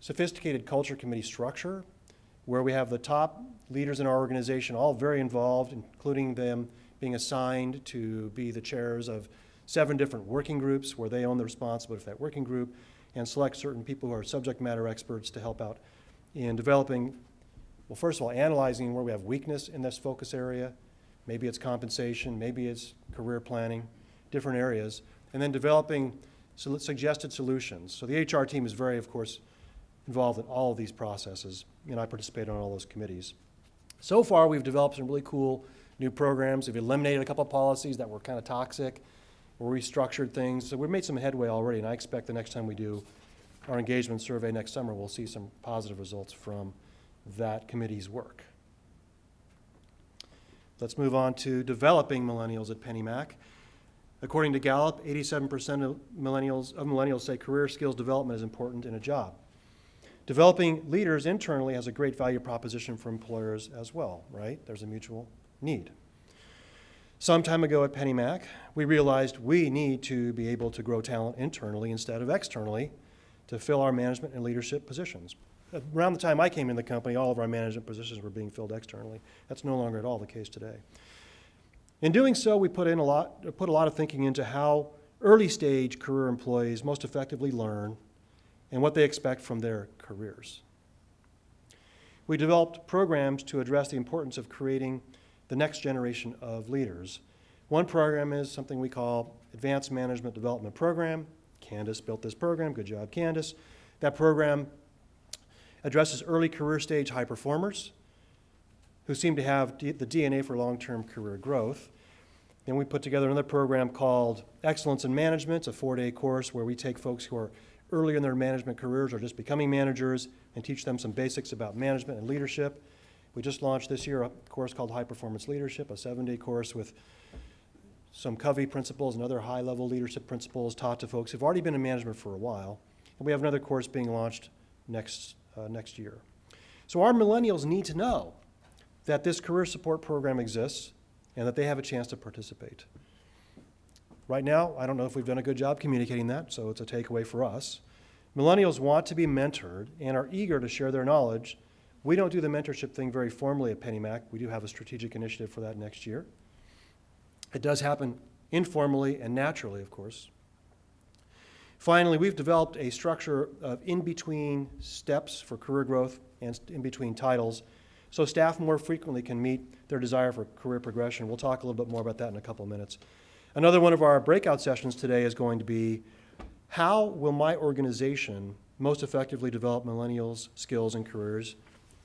sophisticated culture committee structure where we have the top leaders in our organization all very involved, including them being assigned to be the chairs of 7 different working groups where they own the responsibility for that working group, and select certain people who are subject matter experts to help out in developing, well, first of all, analyzing where we have weakness in this focus area. Maybe it's compensation, maybe it's career planning, different areas, and then developing suggested solutions. So the HR team is very, of course, involved in all of these processes, and I participate on all those committees. So far, we've developed some really cool new programs. We've eliminated a couple of policies that were kind of toxic, or restructured things. So we've made some headway already, and I expect the next time we do our engagement survey next summer, we'll see some positive results from that committee's work. Let's move on to developing millennials at PennyMac. According to Gallup, 87% of millennials say career skills development is important in a job. Developing leaders internally has a great value proposition for employers as well, right? There's a mutual need. Some time ago at PennyMac, we realized we need to be able to grow talent internally instead of externally to fill our management and leadership positions. Around the time I came in the company, all of our management positions were being filled externally. That's no longer at all the case today. In doing so, we put a lot of thinking into how early-stage career employees most effectively learn and what they expect from their careers. We developed programs to address the importance of creating the next generation of leaders. One program is something we call Advanced Management Development Program. Candace built this program. Good job, Candace. That program addresses early career stage high performers who seem to have the DNA for long-term career growth. Then we put together another program called Excellence in Management. It's a 4-day course where we take folks who are early in their management careers or just becoming managers and teach them some basics about management and leadership. We just launched this year a course called High Performance Leadership, a 7-day course with some Covey principles and other high-level leadership principles taught to folks who've already been in management for a while. And we have another course being launched next year. So our millennials need to know that this career support program exists and that they have a chance to participate. Right now, I don't know if we've done a good job communicating that, so it's a takeaway for us. Millennials want to be mentored and are eager to share their knowledge. We don't do the mentorship thing very formally at PennyMac. We do have a strategic initiative for that next year. It does happen informally and naturally, of course. Finally, we've developed a structure of in-between steps for career growth and in-between titles, so staff more frequently can meet their desire for career progression. We'll talk a little bit more about that in a couple of minutes. Another one of our breakout sessions today is going to be, how will my organization most effectively develop millennials' skills and careers?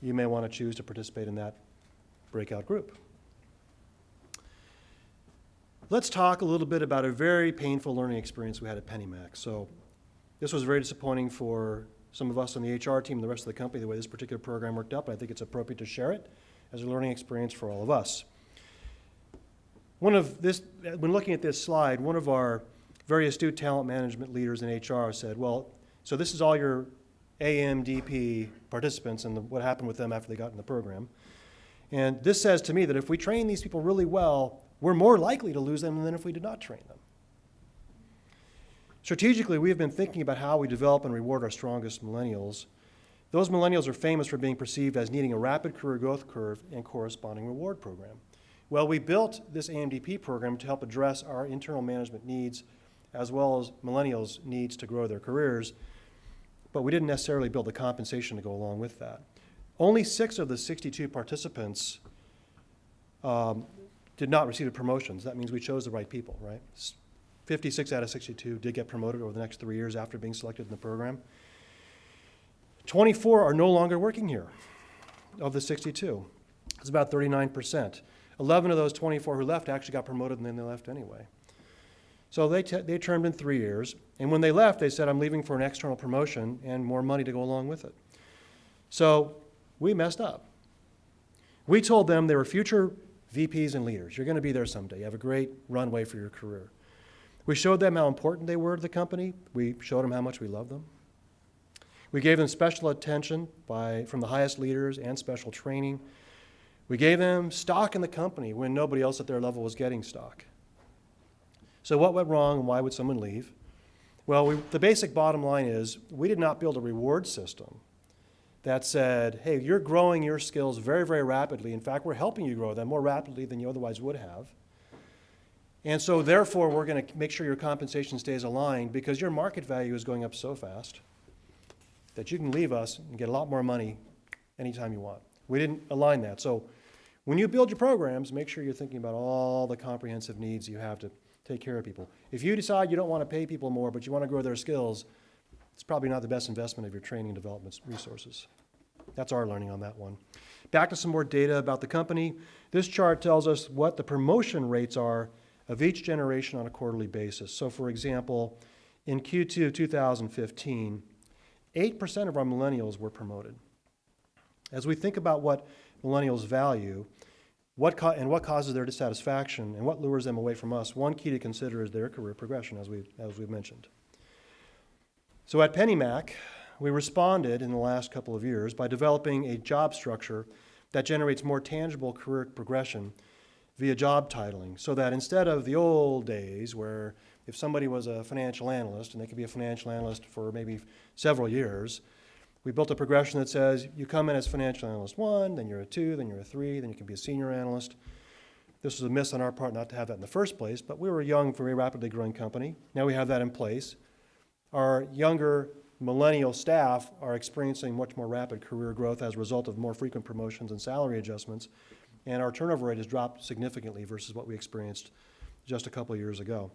You may want to choose to participate in that breakout group. Let's talk a little bit about a very painful learning experience we had at PennyMac. So this was very disappointing for some of us on the HR team and the rest of the company, the way this particular program worked out, but I think it's appropriate to share it as a learning experience for all of us. When looking at this slide, one of our very astute talent management leaders in HR said, well, so this is all your AMDP participants and what happened with them after they got in the program. And this says to me that if we train these people really well, we're more likely to lose them than if we did not train them. Strategically, we have been thinking about how we develop and reward our strongest millennials. Those millennials are famous for being perceived as needing a rapid career growth curve and corresponding reward program. Well, we built this AMDP program to help address our internal management needs as well as millennials' needs to grow their careers, but we didn't necessarily build the compensation to go along with that. Only 6 of the 62 participants did not receive promotions. That means we chose the right people, right? 56 out of 62 did get promoted over the next 3 years after being selected in the program. 24 are no longer working here of the 62. It's about 39%. 11 of those 24 who left actually got promoted and then they left anyway. So they termed in 3 years, and when they left, they said, I'm leaving for an external promotion and more money to go along with it. So we messed up. We told them they were future VPs and leaders. You're going to be there someday. You have a great runway for your career. We showed them how important they were to the company. We showed them how much we love them. We gave them special attention from the highest leaders and special training. We gave them stock in the company when nobody else at their level was getting stock. So what went wrong and why would someone leave? Well, the basic bottom line is we did not build a reward system that said, hey, you're growing your skills very, very rapidly. In fact, we're helping you grow them more rapidly than you otherwise would have. And so therefore, we're going to make sure your compensation stays aligned because your market value is going up so fast that you can leave us and get a lot more money anytime you want. We didn't align that. So when you build your programs, make sure you're thinking about all the comprehensive needs you have to take care of people. If you decide you don't want to pay people more, but you want to grow their skills, it's probably not the best investment of your training and development resources. That's our learning on that one. Back to some more data about the company. This chart tells us what the promotion rates are of each generation on a quarterly basis. So for example, in Q2 of 2015, 8% of our millennials were promoted. As we think about what millennials value, what causes their dissatisfaction, and what lures them away from us, one key to consider is their career progression, as we've mentioned. So at PennyMac, we responded in the last couple of years by developing a job structure that generates more tangible career progression via job titling, so that instead of the old days where if somebody was a financial analyst, and they could be a financial analyst for maybe several years, we built a progression that says you come in as financial analyst 1, then you're a 2, then you're a 3, then you can be a senior analyst. This was a miss on our part not to have that in the first place, but we were a young, very rapidly growing company. Now we have that in place. Our younger millennial staff are experiencing much more rapid career growth as a result of more frequent promotions and salary adjustments, and our turnover rate has dropped significantly versus what we experienced just a couple of years ago.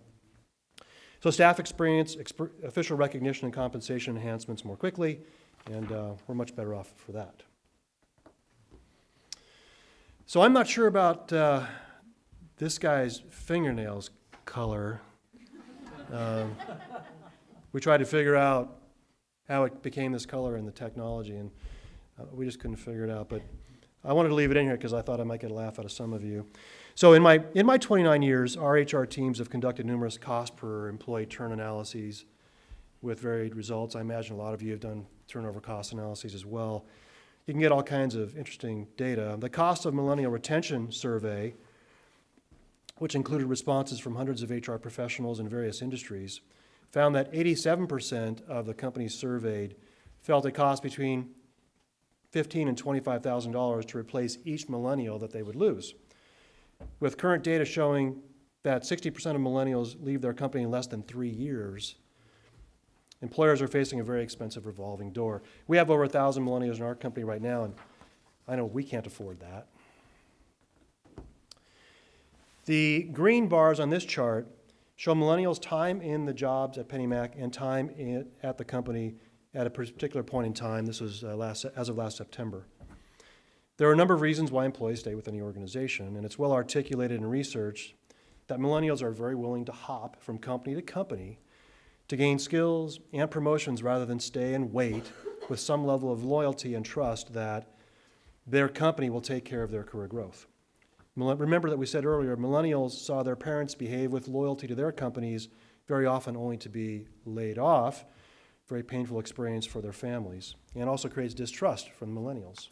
So staff experience official recognition and compensation enhancements more quickly, and we're much better off for that. So I'm not sure about this guy's fingernails color. We tried to figure out how it became this color in the technology, and we just couldn't figure it out. But I wanted to leave it in here because I thought I might get a laugh out of some of you. So in my 29 years, our HR teams have conducted numerous cost per employee turn analyses with varied results. I imagine a lot of you have done turnover cost analyses as well. You can get all kinds of interesting data. The cost of millennial retention survey, which included responses from hundreds of HR professionals in various industries, found that 87% of the companies surveyed felt it cost between $15,000 and $25,000 to replace each millennial that they would lose, with current data showing that 60% of millennials leave their company in less than 3 years. Employers are facing a very expensive revolving door. We have over 1,000 millennials in our company right now, and I know we can't afford that. The green bars on this chart show millennials' time in the jobs at PennyMac and time at the company at a particular point in time. This was as of last September. There are a number of reasons why employees stay within the organization, and it's well articulated in research that millennials are very willing to hop from company to company to gain skills and promotions rather than stay and wait with some level of loyalty and trust that their company will take care of their career growth. Remember that we said earlier, millennials saw their parents behave with loyalty to their companies, very often only to be laid off. Very painful experience for their families, and also creates distrust from millennials.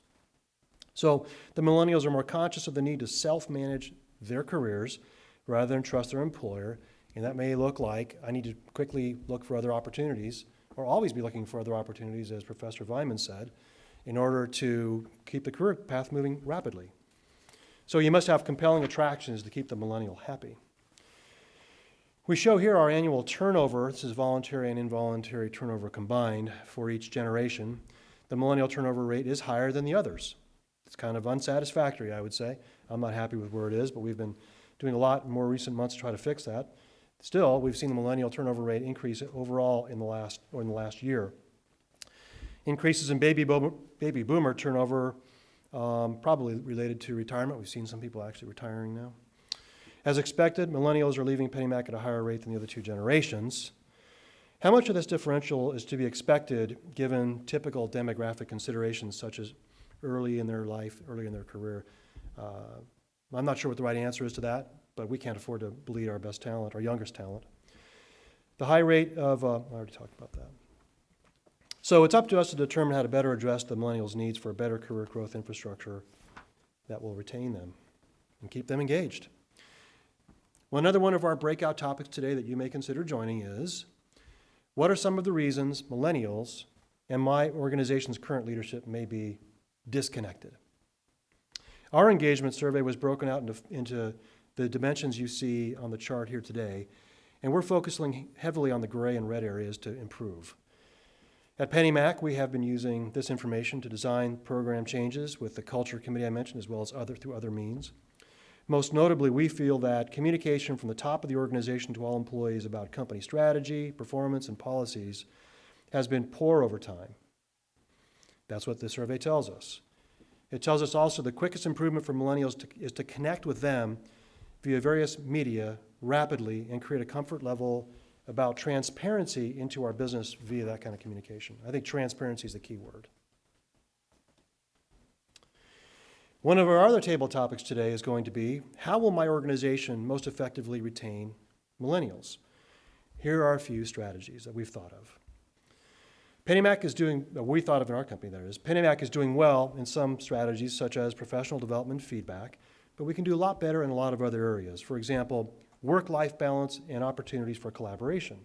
So the millennials are more conscious of the need to self-manage their careers rather than trust their employer, and that may look like I need to quickly look for other opportunities, or always be looking for other opportunities, as Professor Vaiman said, in order to keep the career path moving rapidly. So you must have compelling attractions to keep the millennial happy. We show here our annual turnover. This is voluntary and involuntary turnover combined for each generation. The millennial turnover rate is higher than the others. It's kind of unsatisfactory, I would say. I'm not happy with where it is, but we've been doing a lot in more recent months to try to fix that. Still, we've seen the millennial turnover rate increase overall in the last year. Increases in baby boomer turnover, probably related to retirement. We've seen some people actually retiring now. As expected, millennials are leaving PennyMac at a higher rate than the other two generations. How much of this differential is to be expected given typical demographic considerations such as early in their life, early in their career? I'm not sure what the right answer is to that, but we can't afford to bleed our best talent, our youngest talent. The high rate of, I already talked about that. So it's up to us to determine how to better address the millennials' needs for a better career growth infrastructure that will retain them and keep them engaged. Well, another one of our breakout topics today that you may consider joining is, what are some of the reasons millennials and my organization's current leadership may be disconnected? Our engagement survey was broken out into the dimensions you see on the chart here today, and we're focusing heavily on the gray and red areas to improve. At PennyMac, we have been using this information to design program changes with the culture committee I mentioned, as well as through other means. Most notably, we feel that communication from the top of the organization to all employees about company strategy, performance, and policies has been poor over time. That's what the survey tells us. It tells us also the quickest improvement for millennials is to connect with them via various media rapidly and create a comfort level about transparency into our business via that kind of communication. I think transparency is the key word. One of our other table topics today is going to be, how will my organization most effectively retain millennials? Here are a few strategies that we've thought of. PennyMac is doing, we thought of in our company that is, PennyMac is doing well in some strategies such as professional development feedback, but we can do a lot better in a lot of other areas. For example, work-life balance and opportunities for collaboration.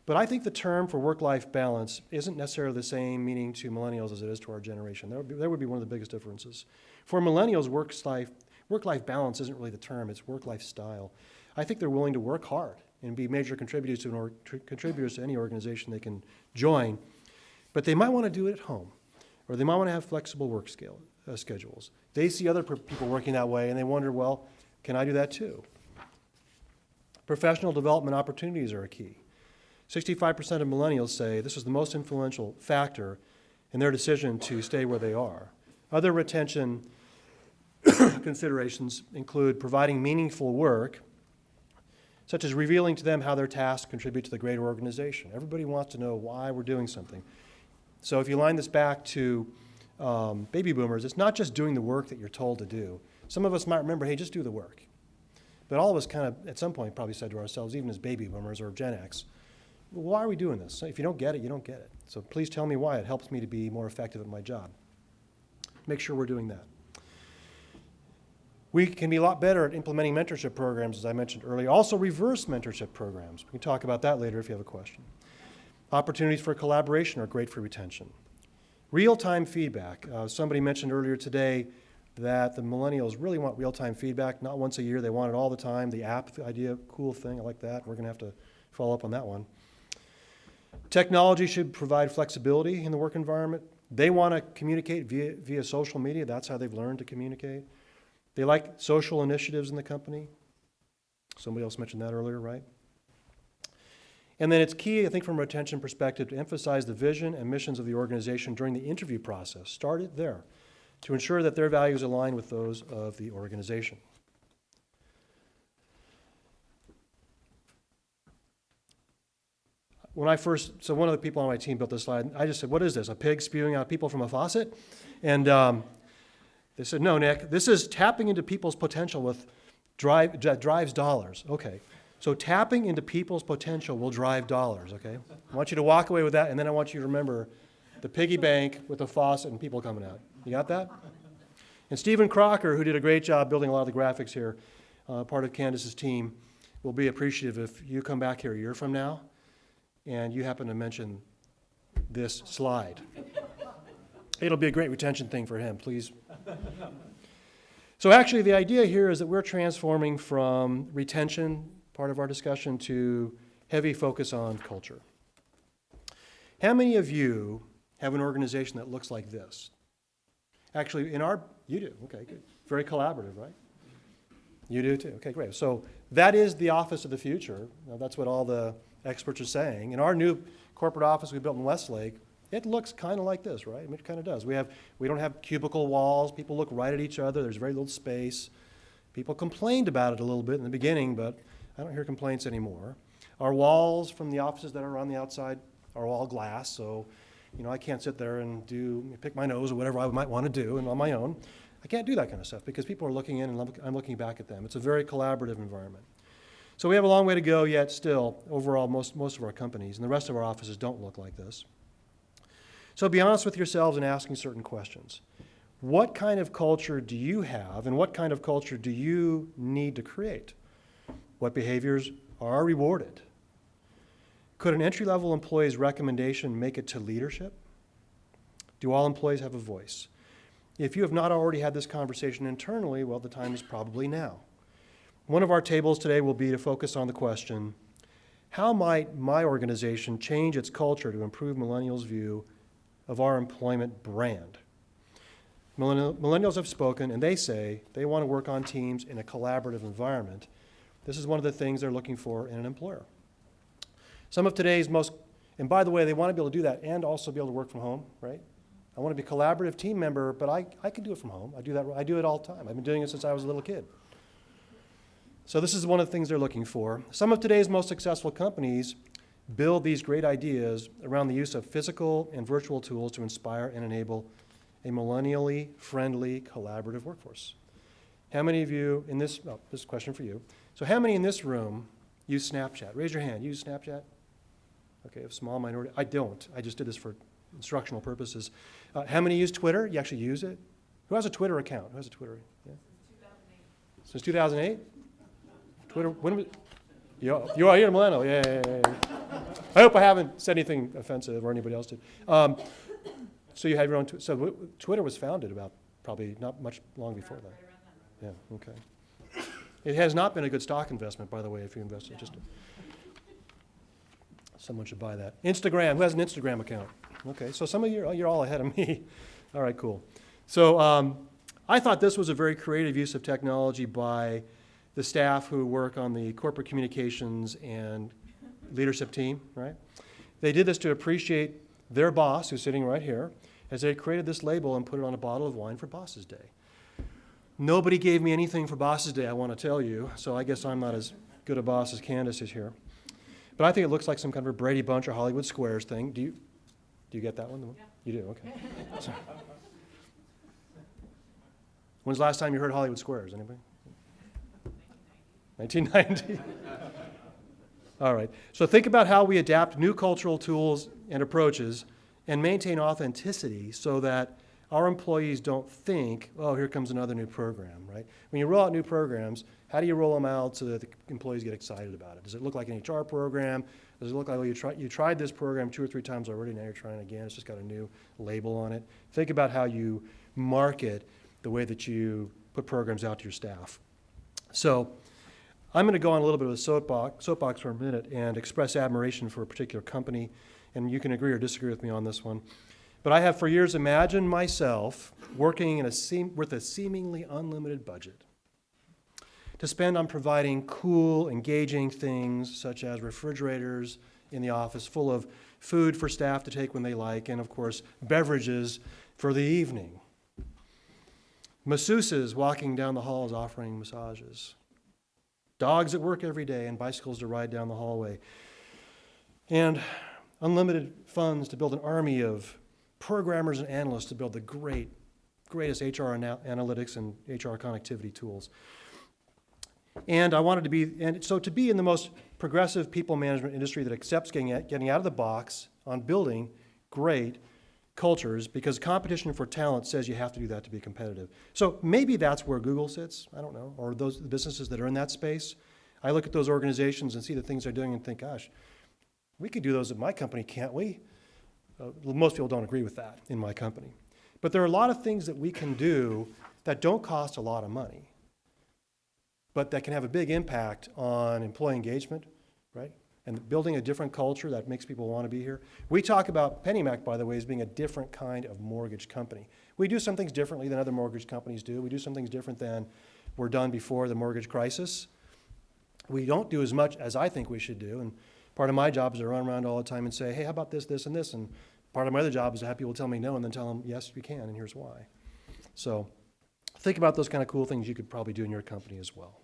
But I think the term for work-life balance isn't necessarily the same meaning to millennials as it is to our generation. There would be one of the biggest differences. For millennials, work-life balance isn't really the term, it's work-life style. I think they're willing to work hard and be major contributors to any organization they can join, but they might want to do it at home, or they might want to have flexible work schedules. They see other people working that way, and they wonder, well, can I do that too? Professional development opportunities are a key. 65% of millennials say this is the most influential factor in their decision to stay where they are. Other retention considerations include providing meaningful work, such as revealing to them how their tasks contribute to the greater organization. Everybody wants to know why we're doing something. So if you line this back to baby boomers, it's not just doing the work that you're told to do. Some of us might remember, hey, just do the work. But all of us kind of, at some point, probably said to ourselves, even as baby boomers or Gen X, well, why are we doing this? If you don't get it, you don't get it. So please tell me why. It helps me to be more effective at my job. Make sure we're doing that. We can be a lot better at implementing mentorship programs, as I mentioned earlier. Also, reverse mentorship programs. We can talk about that later if you have a question. Opportunities for collaboration are great for retention. Real-time feedback. Somebody mentioned earlier today that the millennials really want real-time feedback, not once a year. They want it all the time. The app idea, cool thing. I like that. We're going to have to follow up on that one. Technology should provide flexibility in the work environment. They want to communicate via social media. That's how they've learned to communicate. They like social initiatives in the company. Somebody else mentioned that earlier, right? And then it's key, I think, from a retention perspective, to emphasize the vision and missions of the organization during the interview process. Start it there to ensure that their values align with those of the organization. When I first, so one of the people on my team built this slide, I just said, what is this, a pig spewing out people from a faucet? And they said, no, Nick, this is tapping into people's potential that drives dollars. Okay, so tapping into people's potential will drive dollars, okay? I want you to walk away with that, and then I want you to remember the piggy bank with the faucet and people coming out. You got that? And Stephen Crocker, who did a great job building a lot of the graphics here, part of Candace's team, will be appreciative if you come back here a year from now and you happen to mention this slide. It'll be a great retention thing for him, please. So actually the idea here is that we're transforming from retention, part of our discussion, to heavy focus on culture. How many of you have an organization that looks like this? Actually, you do, okay, good. Very collaborative, right? You do too, okay, great. So that is the office of the future. Now, that's what all the experts are saying. In our new corporate office we built in Westlake, it looks kind of like this, right? I mean, it kind of does. We don't have cubicle walls. People look right at each other. There's very little space. People complained about it a little bit in the beginning, but I don't hear complaints anymore. Our walls from the offices that are on the outside are all glass, so I can't sit there and pick my nose or whatever I might want to do and on my own. I can't do that kind of stuff because people are looking in and I'm looking back at them. It's a very collaborative environment. So we have a long way to go yet still, overall, most of our companies, and the rest of our offices don't look like this. So be honest with yourselves in asking certain questions. What kind of culture do you have, and what kind of culture do you need to create? What behaviors are rewarded? Could an entry-level employee's recommendation make it to leadership? Do all employees have a voice? If you have not already had this conversation internally, well, the time is probably now. One of our tables today will be to focus on the question, how might my organization change its culture to improve millennials' view of our employment brand? Millennials have spoken, and they say they want to work on teams in a collaborative environment. This is one of the things they're looking for in an employer. Some of today's and by the way, they want to be able to do that and also be able to work from home, right? I want to be a collaborative team member, but I can do it from home. I do it all the time. I've been doing it since I was a little kid. So this is one of the things they're looking for. Some of today's most successful companies build these great ideas around the use of physical and virtual tools to inspire and enable a millennially friendly, collaborative workforce. How many of you in this is a question for you. So how many in this room use Snapchat? Raise your hand. Use Snapchat? Okay, a small minority. I don't. I just did this for instructional purposes. How many use Twitter? You actually use it? Who has a Twitter account? Who has a Twitter? Yeah. Since 2008? Twitter, when was, you're a millennial, yeah. I hope I haven't said anything offensive or anybody else did. So you have your own, so Twitter was founded about probably not much long before that. Yeah, okay. It has not been a good stock investment, by the way, if you invest in someone should buy that. Instagram, who has an Instagram account? Okay, so some of you, you're all ahead of me. All right, cool. So I thought this was a very creative use of technology by the staff who work on the corporate communications and leadership team, right? They did this to appreciate their boss, who's sitting right here, as they created this label and put it on a bottle of wine for Boss's Day. Nobody gave me anything for Boss's Day, I want to tell you, so I guess I'm not as good a boss as Candace is here. But I think it looks like some kind of a Brady Bunch or Hollywood Squares thing. Do you get that one? You do, okay. So, when's the last time you heard Hollywood Squares? Anybody? 1990. All right. So think about how we adapt new cultural tools and approaches and maintain authenticity so that our employees don't think, oh, here comes another new program, right? When you roll out new programs, how do you roll them out so that the employees get excited about it? Does it look like an HR program? Does it look like, oh, you tried this program 2 or 3 times already, now you're trying again, it's just got a new label on it? Think about how you market the way that you put programs out to your staff. So I'm going to go on a little bit of a soapbox for a minute and express admiration for a particular company, and you can agree or disagree with me on this one. But I have for years imagined myself working with a seemingly unlimited budget to spend on providing cool, engaging things such as refrigerators in the office full of food for staff to take when they like, and of course, beverages for the evening. Masseuses walking down the halls offering massages. Dogs at work every day and bicycles to ride down the hallway. And unlimited funds to build an army of programmers and analysts to build the greatest HR analytics and HR connectivity tools. And I wanted to be in the most progressive people management industry that accepts getting out of the box on building great cultures, because competition for talent says you have to do that to be competitive. So maybe that's where Google sits, I don't know, or those businesses that are in that space. I look at those organizations and see the things they're doing and think, gosh, we could do those at my company, can't we? Most people don't agree with that in my company. But there are a lot of things that we can do that don't cost a lot of money, but that can have a big impact on employee engagement, right? And building a different culture that makes people want to be here. We talk about PennyMac, by the way, as being a different kind of mortgage company. We do some things differently than other mortgage companies do. We do some things different than were done before the mortgage crisis. We don't do as much as I think we should do, and part of my job is to run around all the time and say, hey, how about this, this, and this? And part of my other job is to have people tell me no and then tell them, yes, we can, and here's why. So think about those kind of cool things you could probably do in your company as well.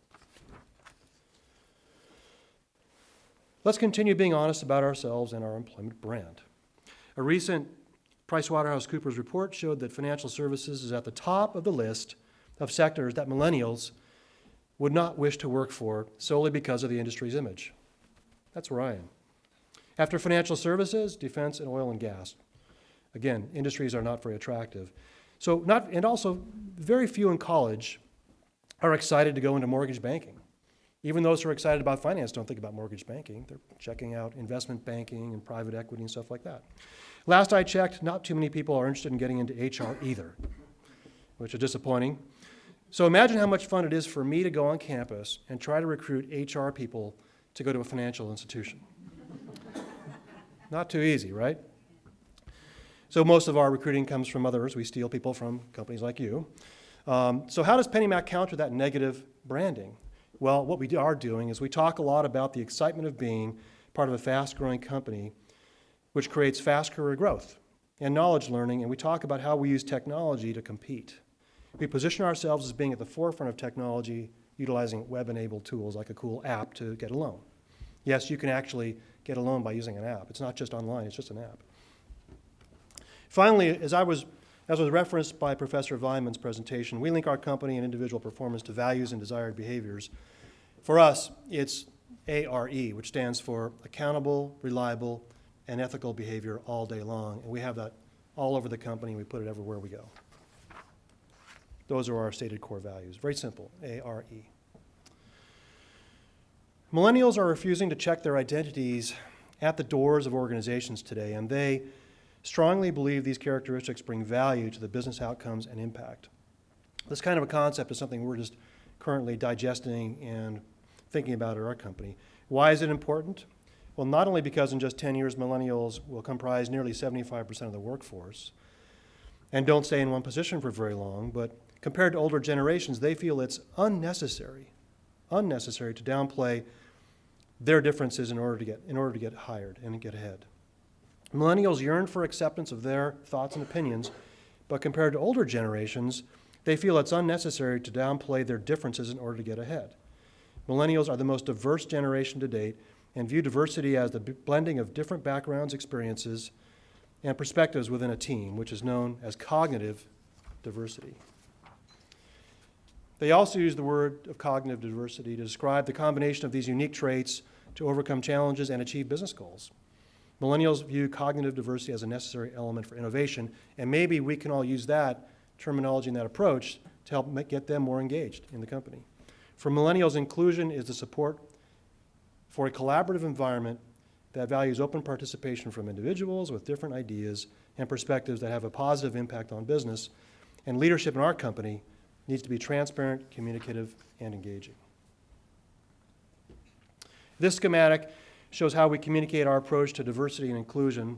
Let's continue being honest about ourselves and our employment brand. A recent PricewaterhouseCoopers report showed that financial services is at the top of the list of sectors that millennials would not wish to work for solely because of the industry's image. That's where I am. After financial services, defense, and oil and gas. Again, industries are not very attractive. And also, very few in college are excited to go into mortgage banking. Even those who are excited about finance don't think about mortgage banking. They're checking out investment banking and private equity and stuff like that. Last I checked, not too many people are interested in getting into HR either, which is disappointing. So imagine how much fun it is for me to go on campus and try to recruit HR people to go to a financial institution. Not too easy, right? So most of our recruiting comes from others. We steal people from companies like you. So how does PennyMac counter that negative branding? Well, what we are doing is we talk a lot about the excitement of being part of a fast-growing company, which creates fast career growth and knowledge learning, and we talk about how we use technology to compete. We position ourselves as being at the forefront of technology, utilizing web-enabled tools like a cool app to get a loan. Yes, you can actually get a loan by using an app. It's not just online, it's just an app. Finally, as was referenced by Professor Vaiman's presentation, we link our company and individual performance to values and desired behaviors. For us, it's ARE, which stands for accountable, reliable, and ethical behavior all day long. And we have that all over the company. We put it everywhere we go. Those are our stated core values. Very simple, ARE. Millennials are refusing to check their identities at the doors of organizations today, and they strongly believe these characteristics bring value to the business outcomes and impact. This kind of a concept is something we're just currently digesting and thinking about at our company. Why is it important? Well, not only because in just 10 years, millennials will comprise nearly 75% of the workforce and don't stay in one position for very long, but compared to older generations, they feel it's unnecessary to downplay their differences in order to get hired and get ahead. Millennials yearn for acceptance of their thoughts and opinions, but compared to older generations, they feel it's unnecessary to downplay their differences in order to get ahead. Millennials are the most diverse generation to date and view diversity as the blending of different backgrounds, experiences, and perspectives within a team, which is known as cognitive diversity. They also use the word of cognitive diversity to describe the combination of these unique traits to overcome challenges and achieve business goals. Millennials view cognitive diversity as a necessary element for innovation, and maybe we can all use that terminology and that approach to help get them more engaged in the company. For millennials, inclusion is the support for a collaborative environment that values open participation from individuals with different ideas and perspectives that have a positive impact on business, and leadership in our company needs to be transparent, communicative, and engaging. This schematic shows how we communicate our approach to diversity and inclusion.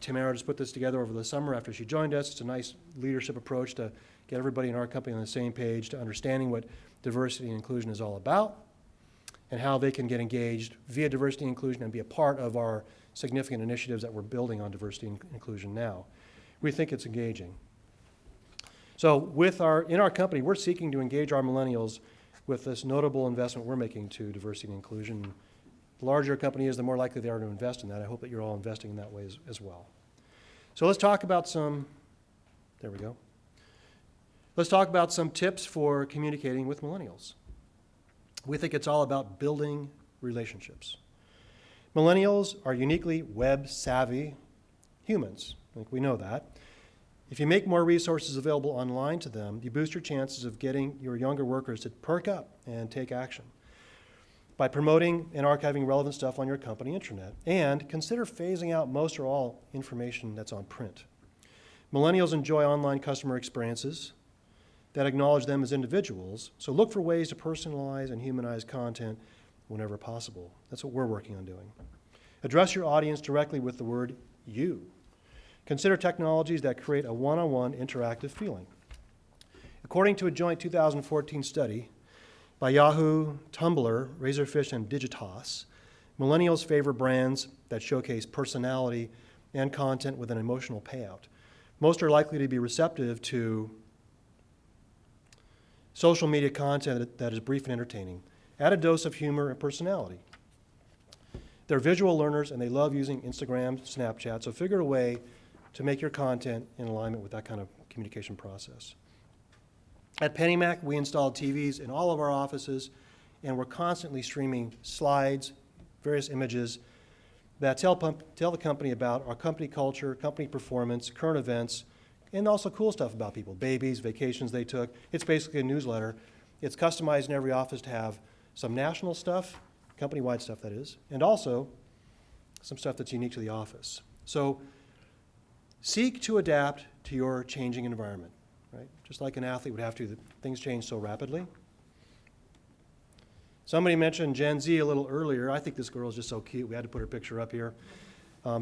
Tamara just put this together over the summer after she joined us. It's a nice leadership approach to get everybody in our company on the same page to understanding what diversity and inclusion is all about and how they can get engaged via diversity and inclusion and be a part of our significant initiatives that we're building on diversity and inclusion now. We think it's engaging. So in our company, we're seeking to engage our millennials with this notable investment we're making to diversity and inclusion. The larger a company is, the more likely they are to invest in that. I hope that you're all investing in that way as well. So let's talk about there we go. Let's talk about some tips for communicating with millennials. We think it's all about building relationships. Millennials are uniquely web-savvy humans. I think we know that. If you make more resources available online to them, you boost your chances of getting your younger workers to perk up and take action by promoting and archiving relevant stuff on your company intranet. And consider phasing out most or all information that's on print. Millennials enjoy online customer experiences that acknowledge them as individuals, so look for ways to personalize and humanize content whenever possible. That's what we're working on doing. Address your audience directly with the word you. Consider technologies that create a one-on-one interactive feeling. According to a joint 2014 study by Yahoo, Tumblr, Razorfish, and Digitas, millennials favor brands that showcase personality and content with an emotional payout. Most are likely to be receptive to social media content that is brief and entertaining. Add a dose of humor and personality. They're visual learners and they love using Instagram, Snapchat, so figure a way to make your content in alignment with that kind of communication process. At PennyMac, we installed TVs in all of our offices, and we're constantly streaming slides, various images that tell the company about our company culture, company performance, current events, and also cool stuff about people, babies, vacations they took. It's basically a newsletter. It's customized in every office to have some national stuff, company-wide stuff that is, and also some stuff that's unique to the office. So seek to adapt to your changing environment, right? Just like an athlete would have to, things change so rapidly. Somebody mentioned Gen Z a little earlier. I think this girl is just so cute. We had to put her picture up here.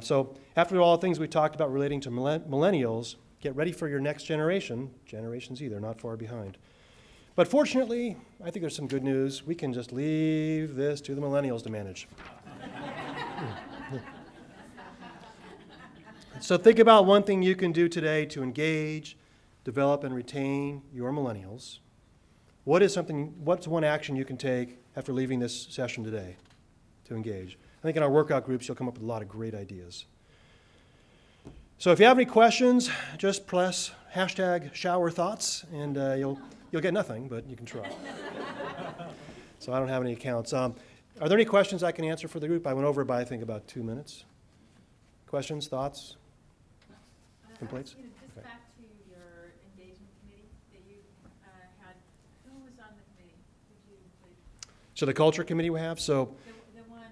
So after all the things we talked about relating to millennials, get ready for your next generation, Generation Z. They're not far behind. But fortunately, I think there's some good news. We can just leave this to the millennials to manage. So think about one thing you can do today to engage, develop, and retain your millennials. What's one action you can take after leaving this session today to engage? I think in our workout groups, you'll come up with a lot of great ideas. So if you have any questions, just press #Shauer thoughts, and you'll get nothing, but you can try. So I don't have any accounts. Are there any questions I can answer for the group? I went over by, I think, about 2 minutes. Questions, thoughts, complaints? Just back to your engagement committee that you had, who was on the committee? Would you please? So the culture committee we have, so The one,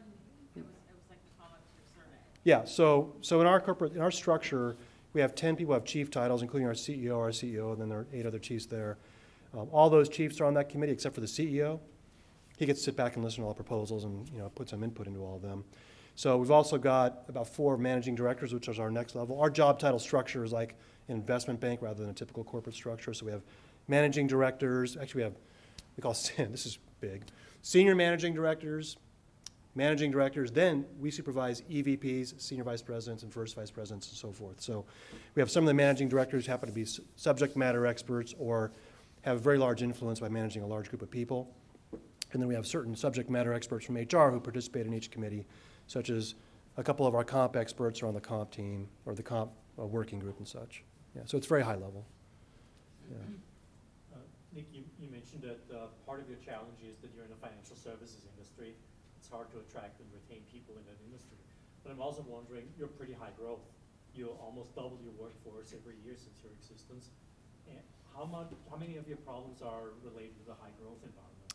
it was like the follow-up to your survey. yeah, so in our structure, we have 10 people who have chief titles, including our CEO, and then there are 8 other chiefs there. All those chiefs are on that committee except for the CEO. He gets to sit back and listen to all the proposals and put some input into all of them. So we've also got about 4 managing directors, which is our next level. Our job title structure is like an investment bank rather than a typical corporate structure. So we have managing directors. Actually, we call this is big, senior managing directors, then we supervise EVPs, senior vice presidents, and first vice presidents, and so forth. So we have some of the managing directors who happen to be subject matter experts or have a very large influence by managing a large group of people. And then we have certain subject matter experts from HR who participate in each committee, such as a couple of our comp experts are on the comp team, or the comp working group and such. Yeah, so it's very high level. Yeah. Nick, you mentioned that part of your challenge is that you're in the financial services industry. It's hard to attract and retain people in that industry. But I'm also wondering, you're pretty high growth. You almost doubled your workforce every year since your existence. And how many of your problems are related to the high growth environment?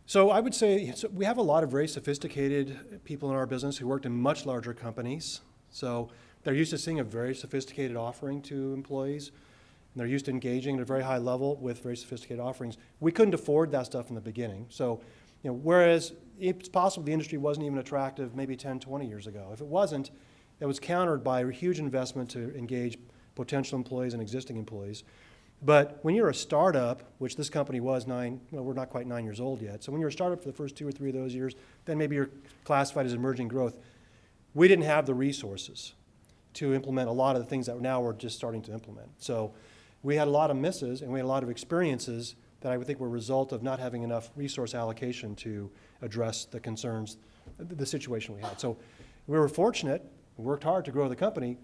So I would say we have a lot of very sophisticated people in our business who worked in much larger companies. So they're used to seeing a very sophisticated offering to employees, and they're used to engaging at a very high level with very sophisticated offerings. We couldn't afford that stuff in the beginning. So, whereas it's possible the industry wasn't even attractive maybe 10, 20 years ago. If it wasn't, it was countered by a huge investment to engage potential employees and existing employees. But when you're a startup, which this company was we're not quite 9 years old yet. So when you're a startup for the first 2 or 3 of those years, then maybe you're classified as emerging growth. We didn't have the resources to implement a lot of the things that now we're just starting to implement. So we had a lot of misses and we had a lot of experiences that I would think were a result of not having enough resource allocation to address the concerns, the situation we had. So we were fortunate, we worked hard to grow the company,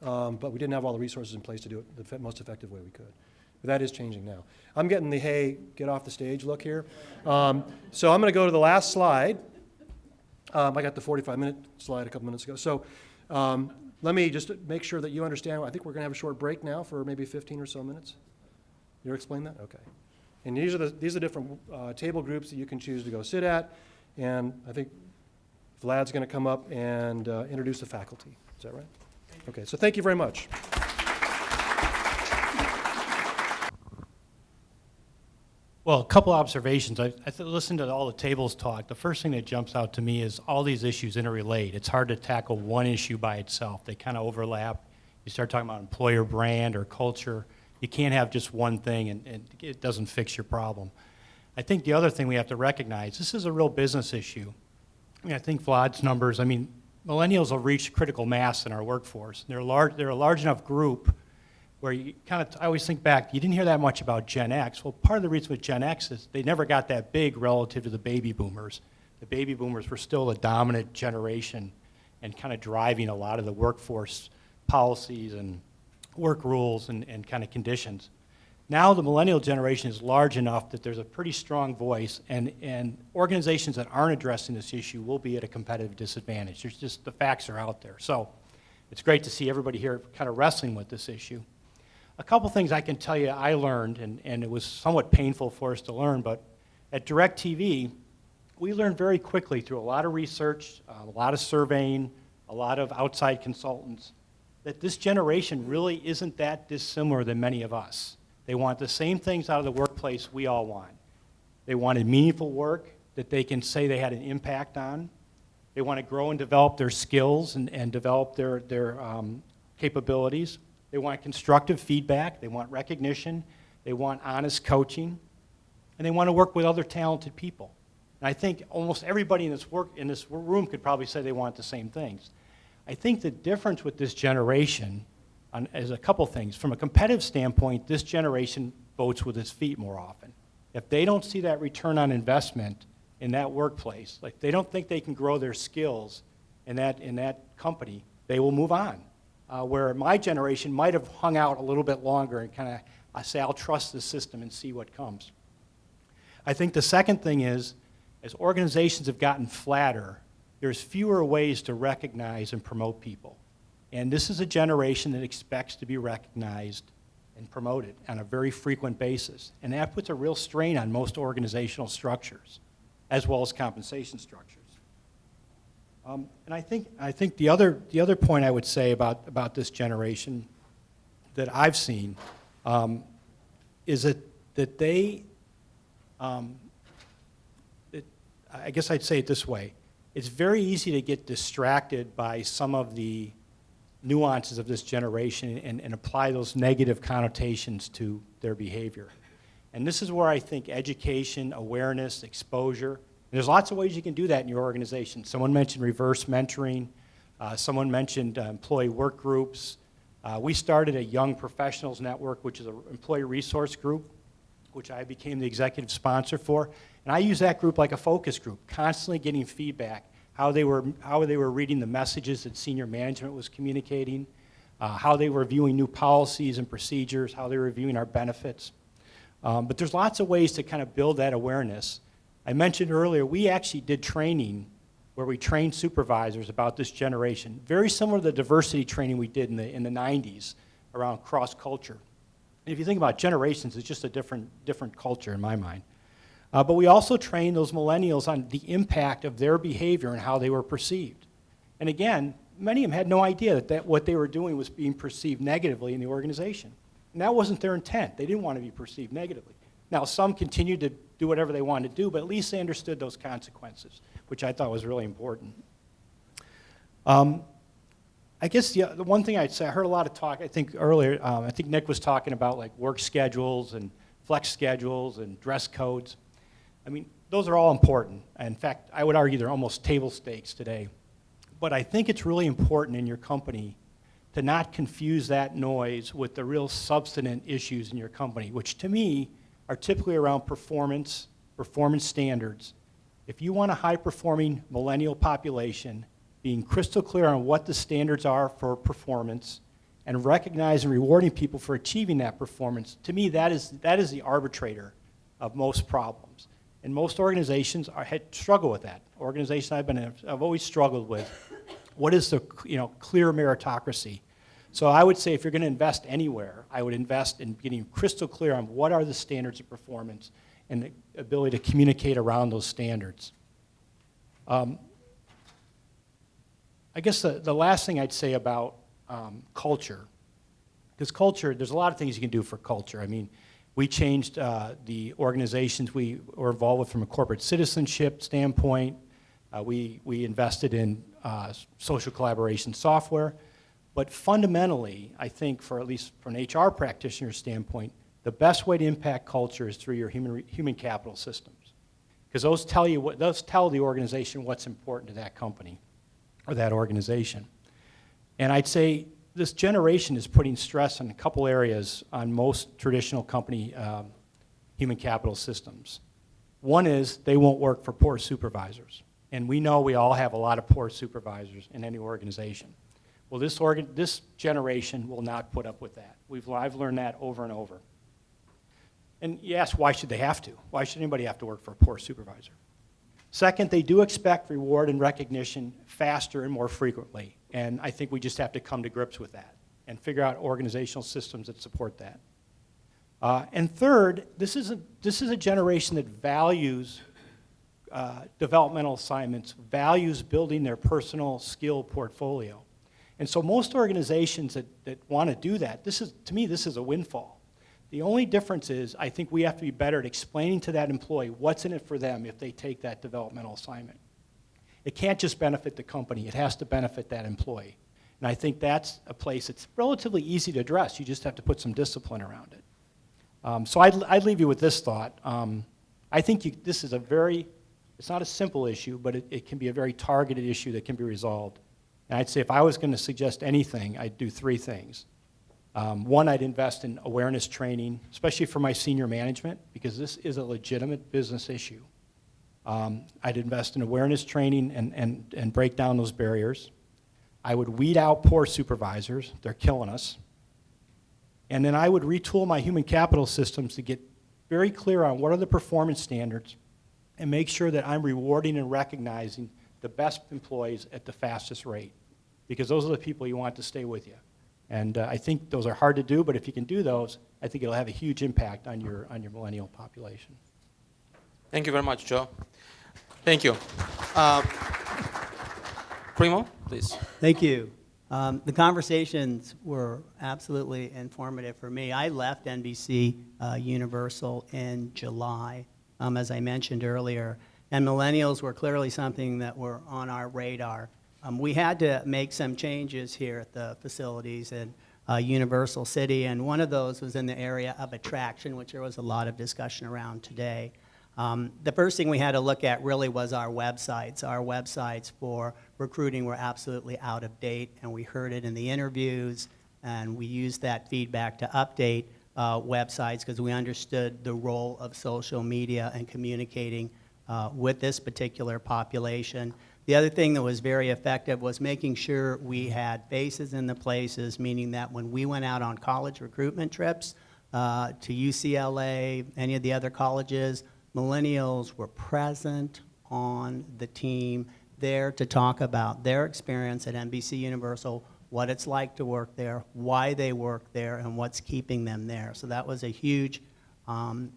but we didn't have all the resources in place to do it the most effective way we could. But that is changing now. I'm getting the, hey, get off the stage look here. So I'm going to go to the last slide. I got the 45-minute slide a couple minutes ago. So let me just make sure that you understand. I think we're going to have a short break now for maybe 15 or so minutes. You explain that? Okay. And these are different table groups that you can choose to go sit at. And I think Vlad's going to come up and introduce the faculty. Is that right? Okay, so thank you very much. Well, a couple observations. I listened to all the tables talk. The first thing that jumps out to me is all these issues interrelate. It's hard to tackle one issue by itself. They kind of overlap. You start talking about employer brand or culture. You can't have just one thing and it doesn't fix your problem. I think the other thing we have to recognize, this is a real business issue. I think Vlad's numbers, millennials will reach critical mass in our workforce. They're a large enough group where I always think back, you didn't hear that much about Gen X. Well, part of the reason with Gen X is they never got that big relative to the baby boomers. The baby boomers were still the dominant generation and kind of driving a lot of the workforce policies and work rules and kind of conditions. Now the millennial generation is large enough that there's a pretty strong voice, and organizations that aren't addressing this issue will be at a competitive disadvantage. There's just, the facts are out there. So it's great to see everybody here kind of wrestling with this issue. A couple things I can tell you I learned, and it was somewhat painful for us to learn, but at DirectTV, we learned very quickly through a lot of research, a lot of surveying, a lot of outside consultants, that this generation really isn't that dissimilar than many of us. They want the same things out of the workplace we all want. They wanted meaningful work that they can say they had an impact on. They want to grow and develop their skills and develop their capabilities. They want constructive feedback. They want recognition. They want honest coaching. And they want to work with other talented people. And I think almost everybody in this room could probably say they want the same things. I think the difference with this generation is a couple things. From a competitive standpoint, this generation votes with its feet more often. If they don't see that return on investment in that workplace, like they don't think they can grow their skills in that company, they will move on. Where my generation might have hung out a little bit longer and kind of say, I'll trust the system and see what comes. I think the second thing is, as organizations have gotten flatter, there's fewer ways to recognize and promote people. And this is a generation that expects to be recognized and promoted on a very frequent basis. And that puts a real strain on most organizational structures, as well as compensation structures. And I think the other point I would say about this generation that I've seen is that they, I guess I'd say it this way, it's very easy to get distracted by some of the nuances of this generation and apply those negative connotations to their behavior. And this is where I think education, awareness, exposure, and there's lots of ways you can do that in your organization. Someone mentioned reverse mentoring. Someone mentioned employee work groups. We started a Young Professionals Network, which is an employee resource group, which I became the executive sponsor for. And I use that group like a focus group, constantly getting feedback. how they were reading the messages that senior management was communicating, how they were viewing new policies and procedures, how they were viewing our benefits. But there's lots of ways to kind of build that awareness. I mentioned earlier, we actually did training where we trained supervisors about this generation, very similar to the diversity training we did in the 90s around cross-culture. And if you think about generations, it's just a different culture in my mind. But we also trained those millennials on the impact of their behavior and how they were perceived. And again, many of them had no idea that what they were doing was being perceived negatively in the organization. And that wasn't their intent. They didn't want to be perceived negatively. Now, some continued to do whatever they wanted to do, but at least they understood those consequences, which I thought was really important. I guess the one thing I'd say, I heard a lot of talk, I think earlier, I think Nick was talking about like work schedules and flex schedules and dress codes. I mean, those are all important. In fact, I would argue they're almost table stakes today. But I think it's really important in your company to not confuse that noise with the real substantive issues in your company, which to me are typically around performance standards. If you want a high-performing millennial population, being crystal clear on what the standards are for performance and recognizing and rewarding people for achieving that performance, to me that is the arbitrator of most problems. And most organizations struggle with that. Organizations I've always struggled with. What is the clear meritocracy? So I would say if you're going to invest anywhere, I would invest in getting crystal clear on what are the standards of performance and the ability to communicate around those standards. I guess the last thing I'd say about culture, because culture, there's a lot of things you can do for culture. I mean, we changed the organizations we were involved with from a corporate citizenship standpoint. We invested in social collaboration software. But fundamentally, I think at least from an HR practitioner standpoint, the best way to impact culture is through your human capital systems. Because those tell the organization what's important to that company or that organization. And I'd say this generation is putting stress on a couple areas on most traditional company human capital systems. One is they won't work for poor supervisors. And we know we all have a lot of poor supervisors in any organization. Well, this generation will not put up with that. I've learned that over and over. And you ask, why should they have to? Why should anybody have to work for a poor supervisor? Second, they do expect reward and recognition faster and more frequently. And I think we just have to come to grips with that and figure out organizational systems that support that. And third, this is a generation that values developmental assignments, values building their personal skill portfolio. And so most organizations that want to do that, to me, this is a windfall. The only difference is I think we have to be better at explaining to that employee what's in it for them if they take that developmental assignment. It can't just benefit the company. It has to benefit that employee. And I think that's a place that's relatively easy to address. You just have to put some discipline around it. So I'd leave you with this thought. I think this is it's not a simple issue, but it can be a very targeted issue that can be resolved. And I'd say if I was going to suggest anything, I'd do three things. One, I'd invest in awareness training, especially for my senior management, because this is a legitimate business issue. I'd invest in awareness training and break down those barriers. I would weed out poor supervisors. They're killing us. And then I would retool my human capital systems to get very clear on what are the performance standards and make sure that I'm rewarding and recognizing the best employees at the fastest rate, because those are the people you want to stay with you. And I think those are hard to do, but if you can do those, I think it'll have a huge impact on your millennial population. Thank you very much, Joe. Thank you. Primo, please. Thank you. The conversations were absolutely informative for me. I left NBC Universal in July, as I mentioned earlier, and millennials were clearly something that were on our radar. We had to make some changes here at the facilities in Universal City, and one of those was in the area of attraction, which there was a lot of discussion around today. The first thing we had to look at really was our websites. Our websites for recruiting were absolutely out of date, and we heard it in the interviews, and we used that feedback to update websites because we understood the role of social media and communicating with this particular population. The other thing that was very effective was making sure we had faces in the places, meaning that when we went out on college recruitment trips to UCLA, any of the other colleges, millennials were present on the team, there to talk about their experience at NBC Universal, what it's like to work there, why they work there, and what's keeping them there. So that was a huge,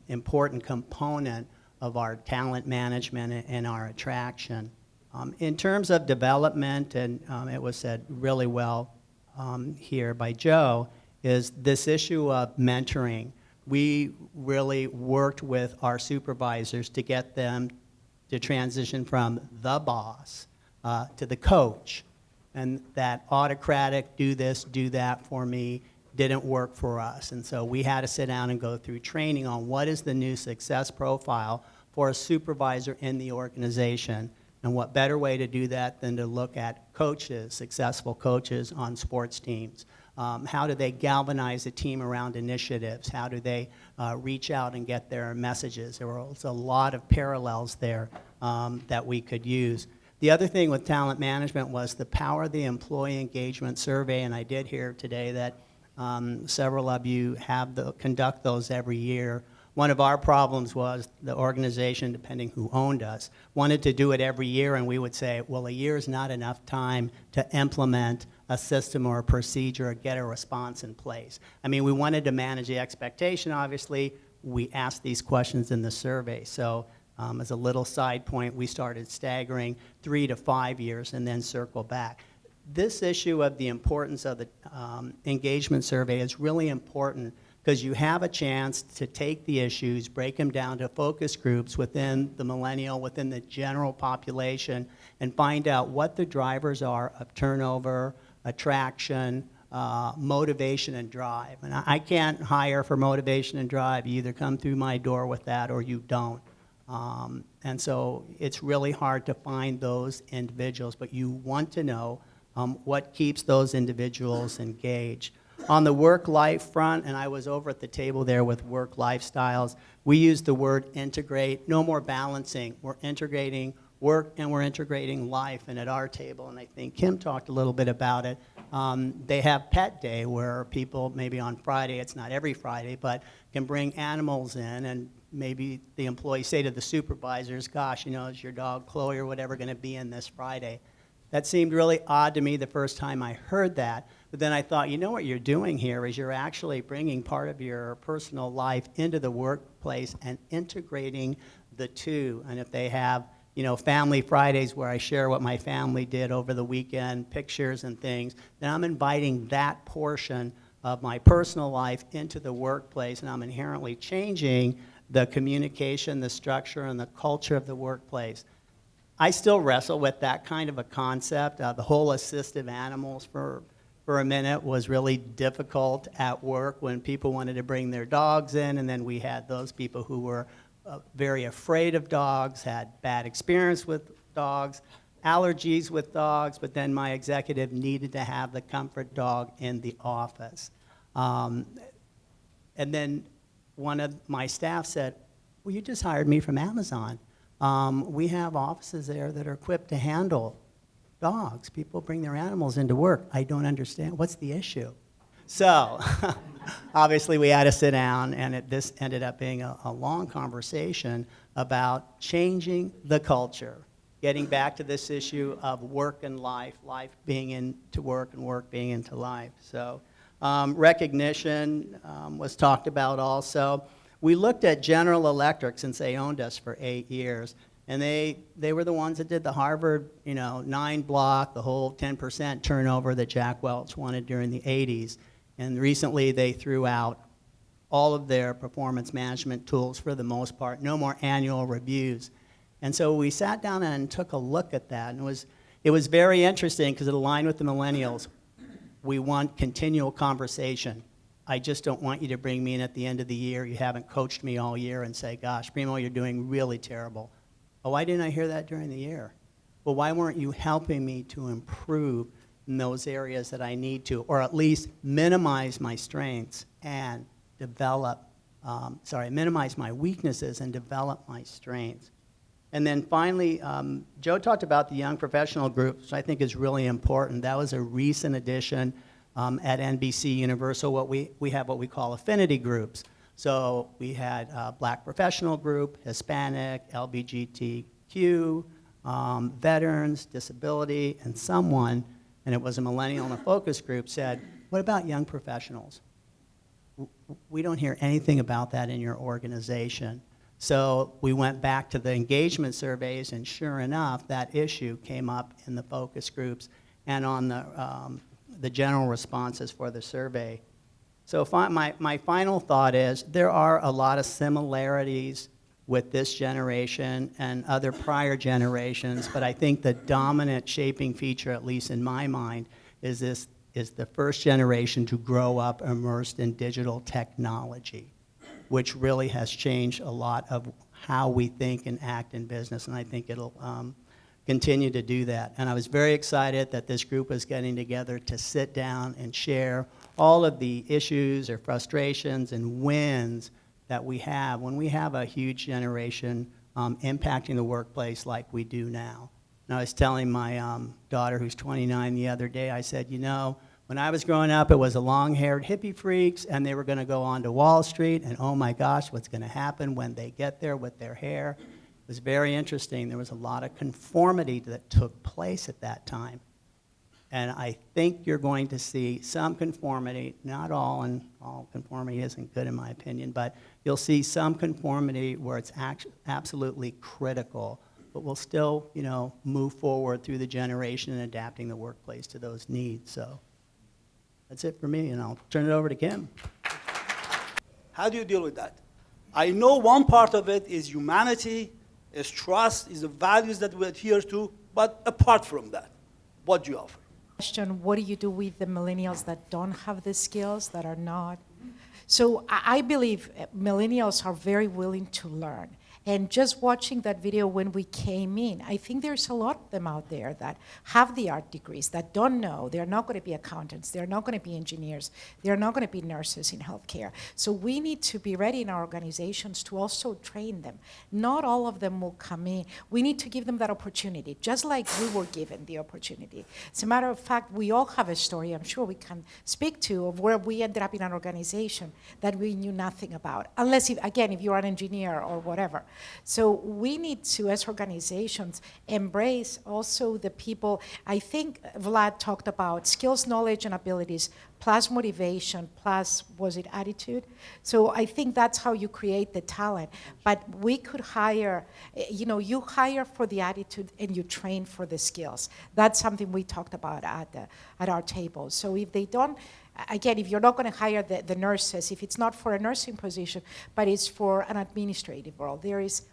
important component of our talent management and our attraction. In terms of development, and it was said really well here by Joe, is this issue of mentoring. We really worked with our supervisors to get them to transition from the boss to the coach. And that autocratic, do this, do that for me, didn't work for us. And so we had to sit down and go through training on what is the new success profile for a supervisor in the organization. And what better way to do that than to look at coaches, successful coaches on sports teams. How do they galvanize a team around initiatives? How do they reach out and get their messages? There was a lot of parallels there that we could use. The other thing with talent management was the power of the employee engagement survey, and I did hear today that several of you conduct those every year. One of our problems was the organization, depending who owned us, wanted to do it every year, and we would say, well, a year is not enough time to implement a system or a procedure or get a response in place. I mean, we wanted to manage the expectation, obviously. We asked these questions in the survey. So as a little side point, we started staggering 3 to 5 years and then circle back. This issue of the importance of the engagement survey is really important because you have a chance to take the issues, break them down to focus groups within the millennial, within the general population, and find out what the drivers are of turnover, attraction, motivation, and drive. And I can't hire for motivation and drive. You either come through my door with that or you don't. And so it's really hard to find those individuals, but you want to know what keeps those individuals engaged. On the work-life front, and I was over at the table there with work lifestyles, we use the word integrate, no more balancing. We're integrating work and we're integrating life. And at our table, and I think Kim talked a little bit about it, they have pet day where people, maybe on Friday, it's not every Friday, but can bring animals in, and maybe the employees say to the supervisors, gosh, you know, is your dog Chloe or whatever going to be in this Friday? That seemed really odd to me the first time I heard that. But then I thought, you know what you're doing here is you're actually bringing part of your personal life into the workplace and integrating the two. And if they have, you know, family Fridays where I share what my family did over the weekend, pictures and things, then I'm inviting that portion of my personal life into the workplace, and I'm inherently changing the communication, the structure, and the culture of the workplace. I still wrestle with that kind of a concept. The whole assistive animals for a minute was really difficult at work when people wanted to bring their dogs in, and then we had those people who were very afraid of dogs, had bad experience with dogs, allergies with dogs, but then my executive needed to have the comfort dog in the office. And then one of my staff said, well, you just hired me from Amazon. We have offices there that are equipped to handle dogs. People bring their animals into work. I don't understand. What's the issue? So obviously we had to sit down, and this ended up being a long conversation about changing the culture, getting back to this issue of work and life, life being into work and work being into life. So recognition was talked about also. We looked at General Electric since they owned us for 8 years, and they were the ones that did the Harvard, 9 block, the whole 10% turnover that Jack Welch wanted during the 80s. And recently they threw out all of their performance management tools for the most part, no more annual reviews. And so we sat down and took a look at that, and it was very interesting because it aligned with the millennials. We want continual conversation. I just don't want you to bring me in at the end of the year. You haven't coached me all year and say, gosh, Primo, you're doing really terrible. Oh, why didn't I hear that during the year? Well, why weren't you helping me to improve in those areas that I need to, or at least minimize my strengths and minimize my weaknesses and develop my strengths? And then finally, Joe talked about the young professional group, which I think is really important. That was a recent addition at NBC Universal. We have what we call affinity groups. So we had Black professional group, Hispanic, LGBTQ, veterans, disability, and someone, and it was a millennial in a focus group, said, what about young professionals? We don't hear anything about that in your organization. So we went back to the engagement surveys, and sure enough, that issue came up in the focus groups and on the general responses for the survey. So my final thought is there are a lot of similarities with this generation and other prior generations, but I think the dominant shaping feature, at least in my mind, is the first generation to grow up immersed in digital technology, which really has changed a lot of how we think and act in business, and I think it'll continue to do that. And I was very excited that this group was getting together to sit down and share all of the issues or frustrations and wins that we have when we have a huge generation impacting the workplace like we do now. And I was telling my daughter, who's 29, the other day, I said, you know, when I was growing up, it was the long-haired hippie freaks, and they were going to go on to Wall Street, and oh my gosh, what's going to happen when they get there with their hair? It was very interesting. There was a lot of conformity that took place at that time. And I think you're going to see some conformity, not all, and all conformity isn't good in my opinion, but you'll see some conformity where it's absolutely critical, but we'll still, you know, move forward through the generation and adapting the workplace to those needs. So that's it for me, and I'll turn it over to Kim. How do you deal with that? I know one part of it is humanity, is trust, is the values that we adhere to, but apart from that, what do you offer? Question, what do you do with the millennials that don't have the skills, that are not? So I believe millennials are very willing to learn. And just watching that video when we came in, I think there's a lot of them out there that have the art degrees, that don't know. They're not going to be accountants. They're not going to be engineers. They're not going to be nurses in healthcare. So we need to be ready in our organizations to also train them. Not all of them will come in. We need to give them that opportunity, just like we were given the opportunity. As a matter of fact, we all have a story, I'm sure we can speak to, of where we ended up in an organization that we knew nothing about. Unless, if you're an engineer or whatever. So we need to, as organizations, embrace also the people. I think Vlad talked about skills, knowledge, and abilities, plus motivation, plus, was it attitude? So I think that's how you create the talent. But we could hire, you hire for the attitude and you train for the skills. That's something we talked about at our table. So if they don't, again, if you're not going to hire the nurses, if it's not for a nursing position, but it's for an administrative role,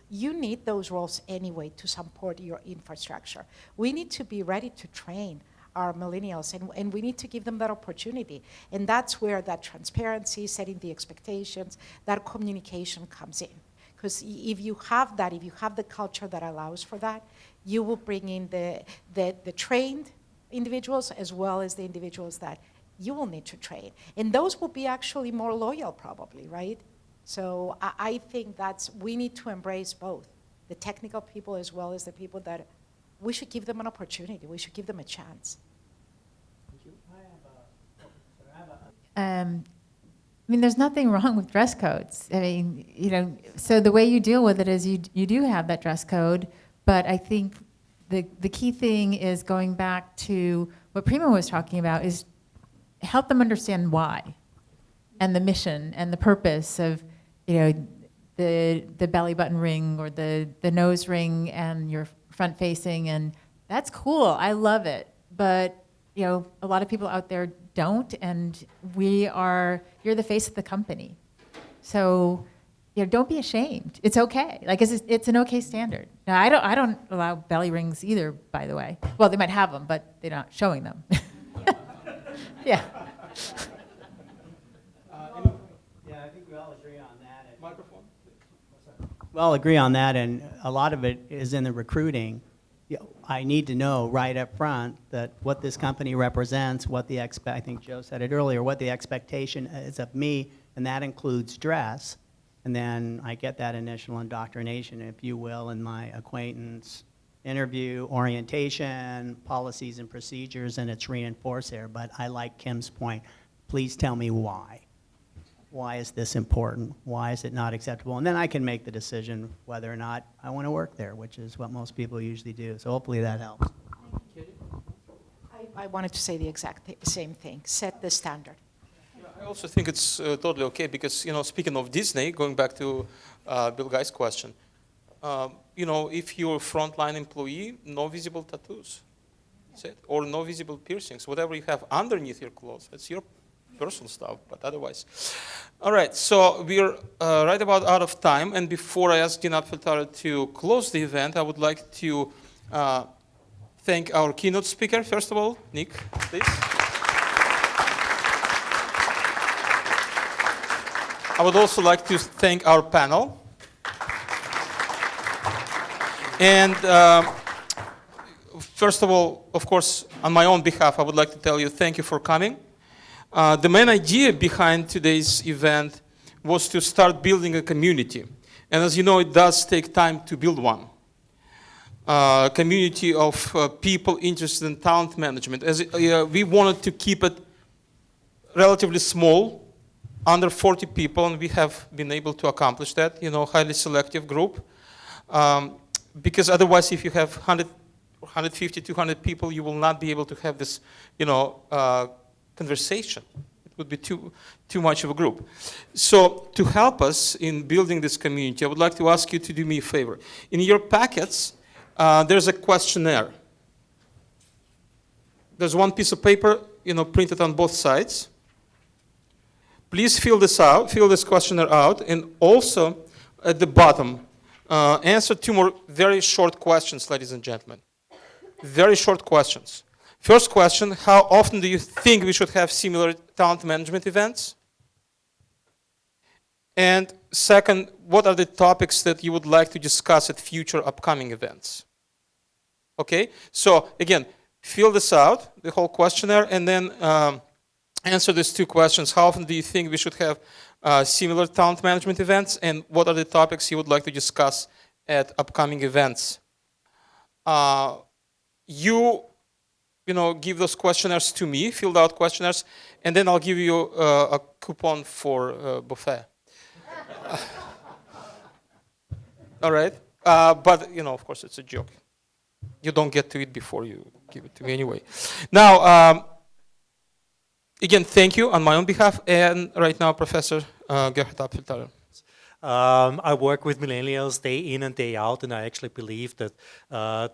you need those roles anyway to support your infrastructure. We need to be ready to train our millennials, and we need to give them that opportunity. And that's where that transparency, setting the expectations, that communication comes in. Because if you have that, if you have the culture that allows for that, you will bring in the trained individuals as well as the individuals that you will need to train. And those will be actually more loyal probably, right? So I think we need to embrace both, the technical people as well as the people that we should give them an opportunity. We should give them a chance. There's nothing wrong with dress codes. So the way you deal with it is you do have that dress code, but I think the key thing is going back to what Primo was talking about is help them understand why and the mission and the purpose of, the belly button ring or the nose ring and your front facing, and that's cool. I love it. But, a lot of people out there don't, and you're the face of the company. So, don't be ashamed. It's okay. It's an okay standard. Now, I don't allow belly rings either, by the way. Well, they might have them, but they're not showing them. Yeah. I think we all agree on that. Microphone. We all agree on that, and a lot of it is in the recruiting. I need to know right up front that what this company represents, I think Joe said it earlier, what the expectation is of me, and that includes dress. And then I get that initial indoctrination, if you will, in my acquaintance interview, orientation, policies and procedures, and it's reinforced there. But I like Kim's point. Please tell me why. Why is this important? Why is it not acceptable? And then I can make the decision whether or not I want to work there, which is what most people usually do. So hopefully that helps. I wanted to say the exact same thing. Set the standard. I also think it's totally okay because, speaking of Disney, going back to Bill Guy's question, if you're a frontline employee, no visible tattoos, that's it, or no visible piercings, whatever you have underneath your clothes, that's your personal stuff, but otherwise. All right, so we're right about out of time, and before I ask Dean Apfelthaler to close the event, I would like to thank our keynote speaker, first of all, Nick, please. I would also like to thank our panel. And first of all, of course, on my own behalf, I would like to tell you thank you for coming. The main idea behind today's event was to start building a community. And as you know, it does take time to build one. A community of people interested in talent management. We wanted to keep it relatively small, under 40 people, and we have been able to accomplish that, highly selective group. Because otherwise, if you have 100, 150, 200 people, you will not be able to have this, conversation. It would be too much of a group. So to help us in building this community, I would like to ask you to do me a favor. In your packets, there's a questionnaire. There's one piece of paper, printed on both sides. Please fill this questionnaire out, and also at the bottom, answer 2 more very short questions, ladies and gentlemen. Very short questions. First question, how often do you think we should have similar talent management events? And second, what are the topics that you would like to discuss at future upcoming events? Okay, so again, fill this out, the whole questionnaire, and then answer these 2 questions. How often do you think we should have similar talent management events, and what are the topics you would like to discuss at upcoming events? Give those questionnaires to me, filled out questionnaires, and then I'll give you a coupon for buffet. All right, but of course it's a joke. You don't get to it before you give it to me anyway. Now, again, thank you on my own behalf, and right now, Professor Gerhard Apfelthaler. I work with millennials day in and day out, and I actually believe that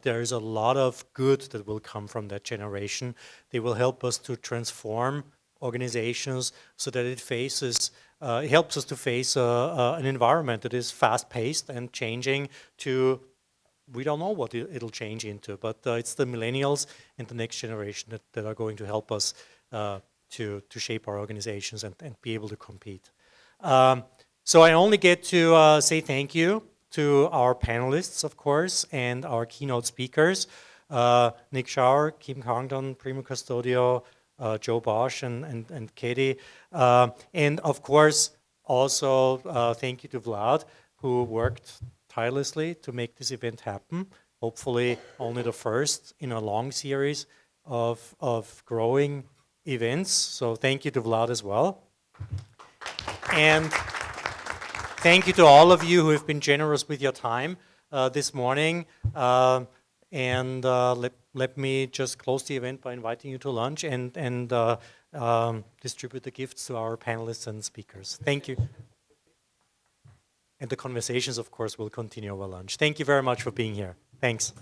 there is a lot of good that will come from that generation. They will help us to transform organizations so that it helps us to face an environment that is fast-paced and changing to, we don't know what it'll change into, but it's the millennials and the next generation that are going to help us to shape our organizations and be able to compete. So I only get to say thank you to our panelists, of course, and our keynote speakers, Nick Shauer, Kim Congdon, Primo Custodio, Joe Bosch, and Kety. And of course, also thank you to Vlad, who worked tirelessly to make this event happen. Hopefully only the first in a long series of growing events. So thank you to Vlad as well. And thank you to all of you who have been generous with your time this morning. And let me just close the event by inviting you to lunch and distribute the gifts to our panelists and speakers. Thank you. And the conversations, of course, will continue over lunch. Thank you very much for being here. Thanks.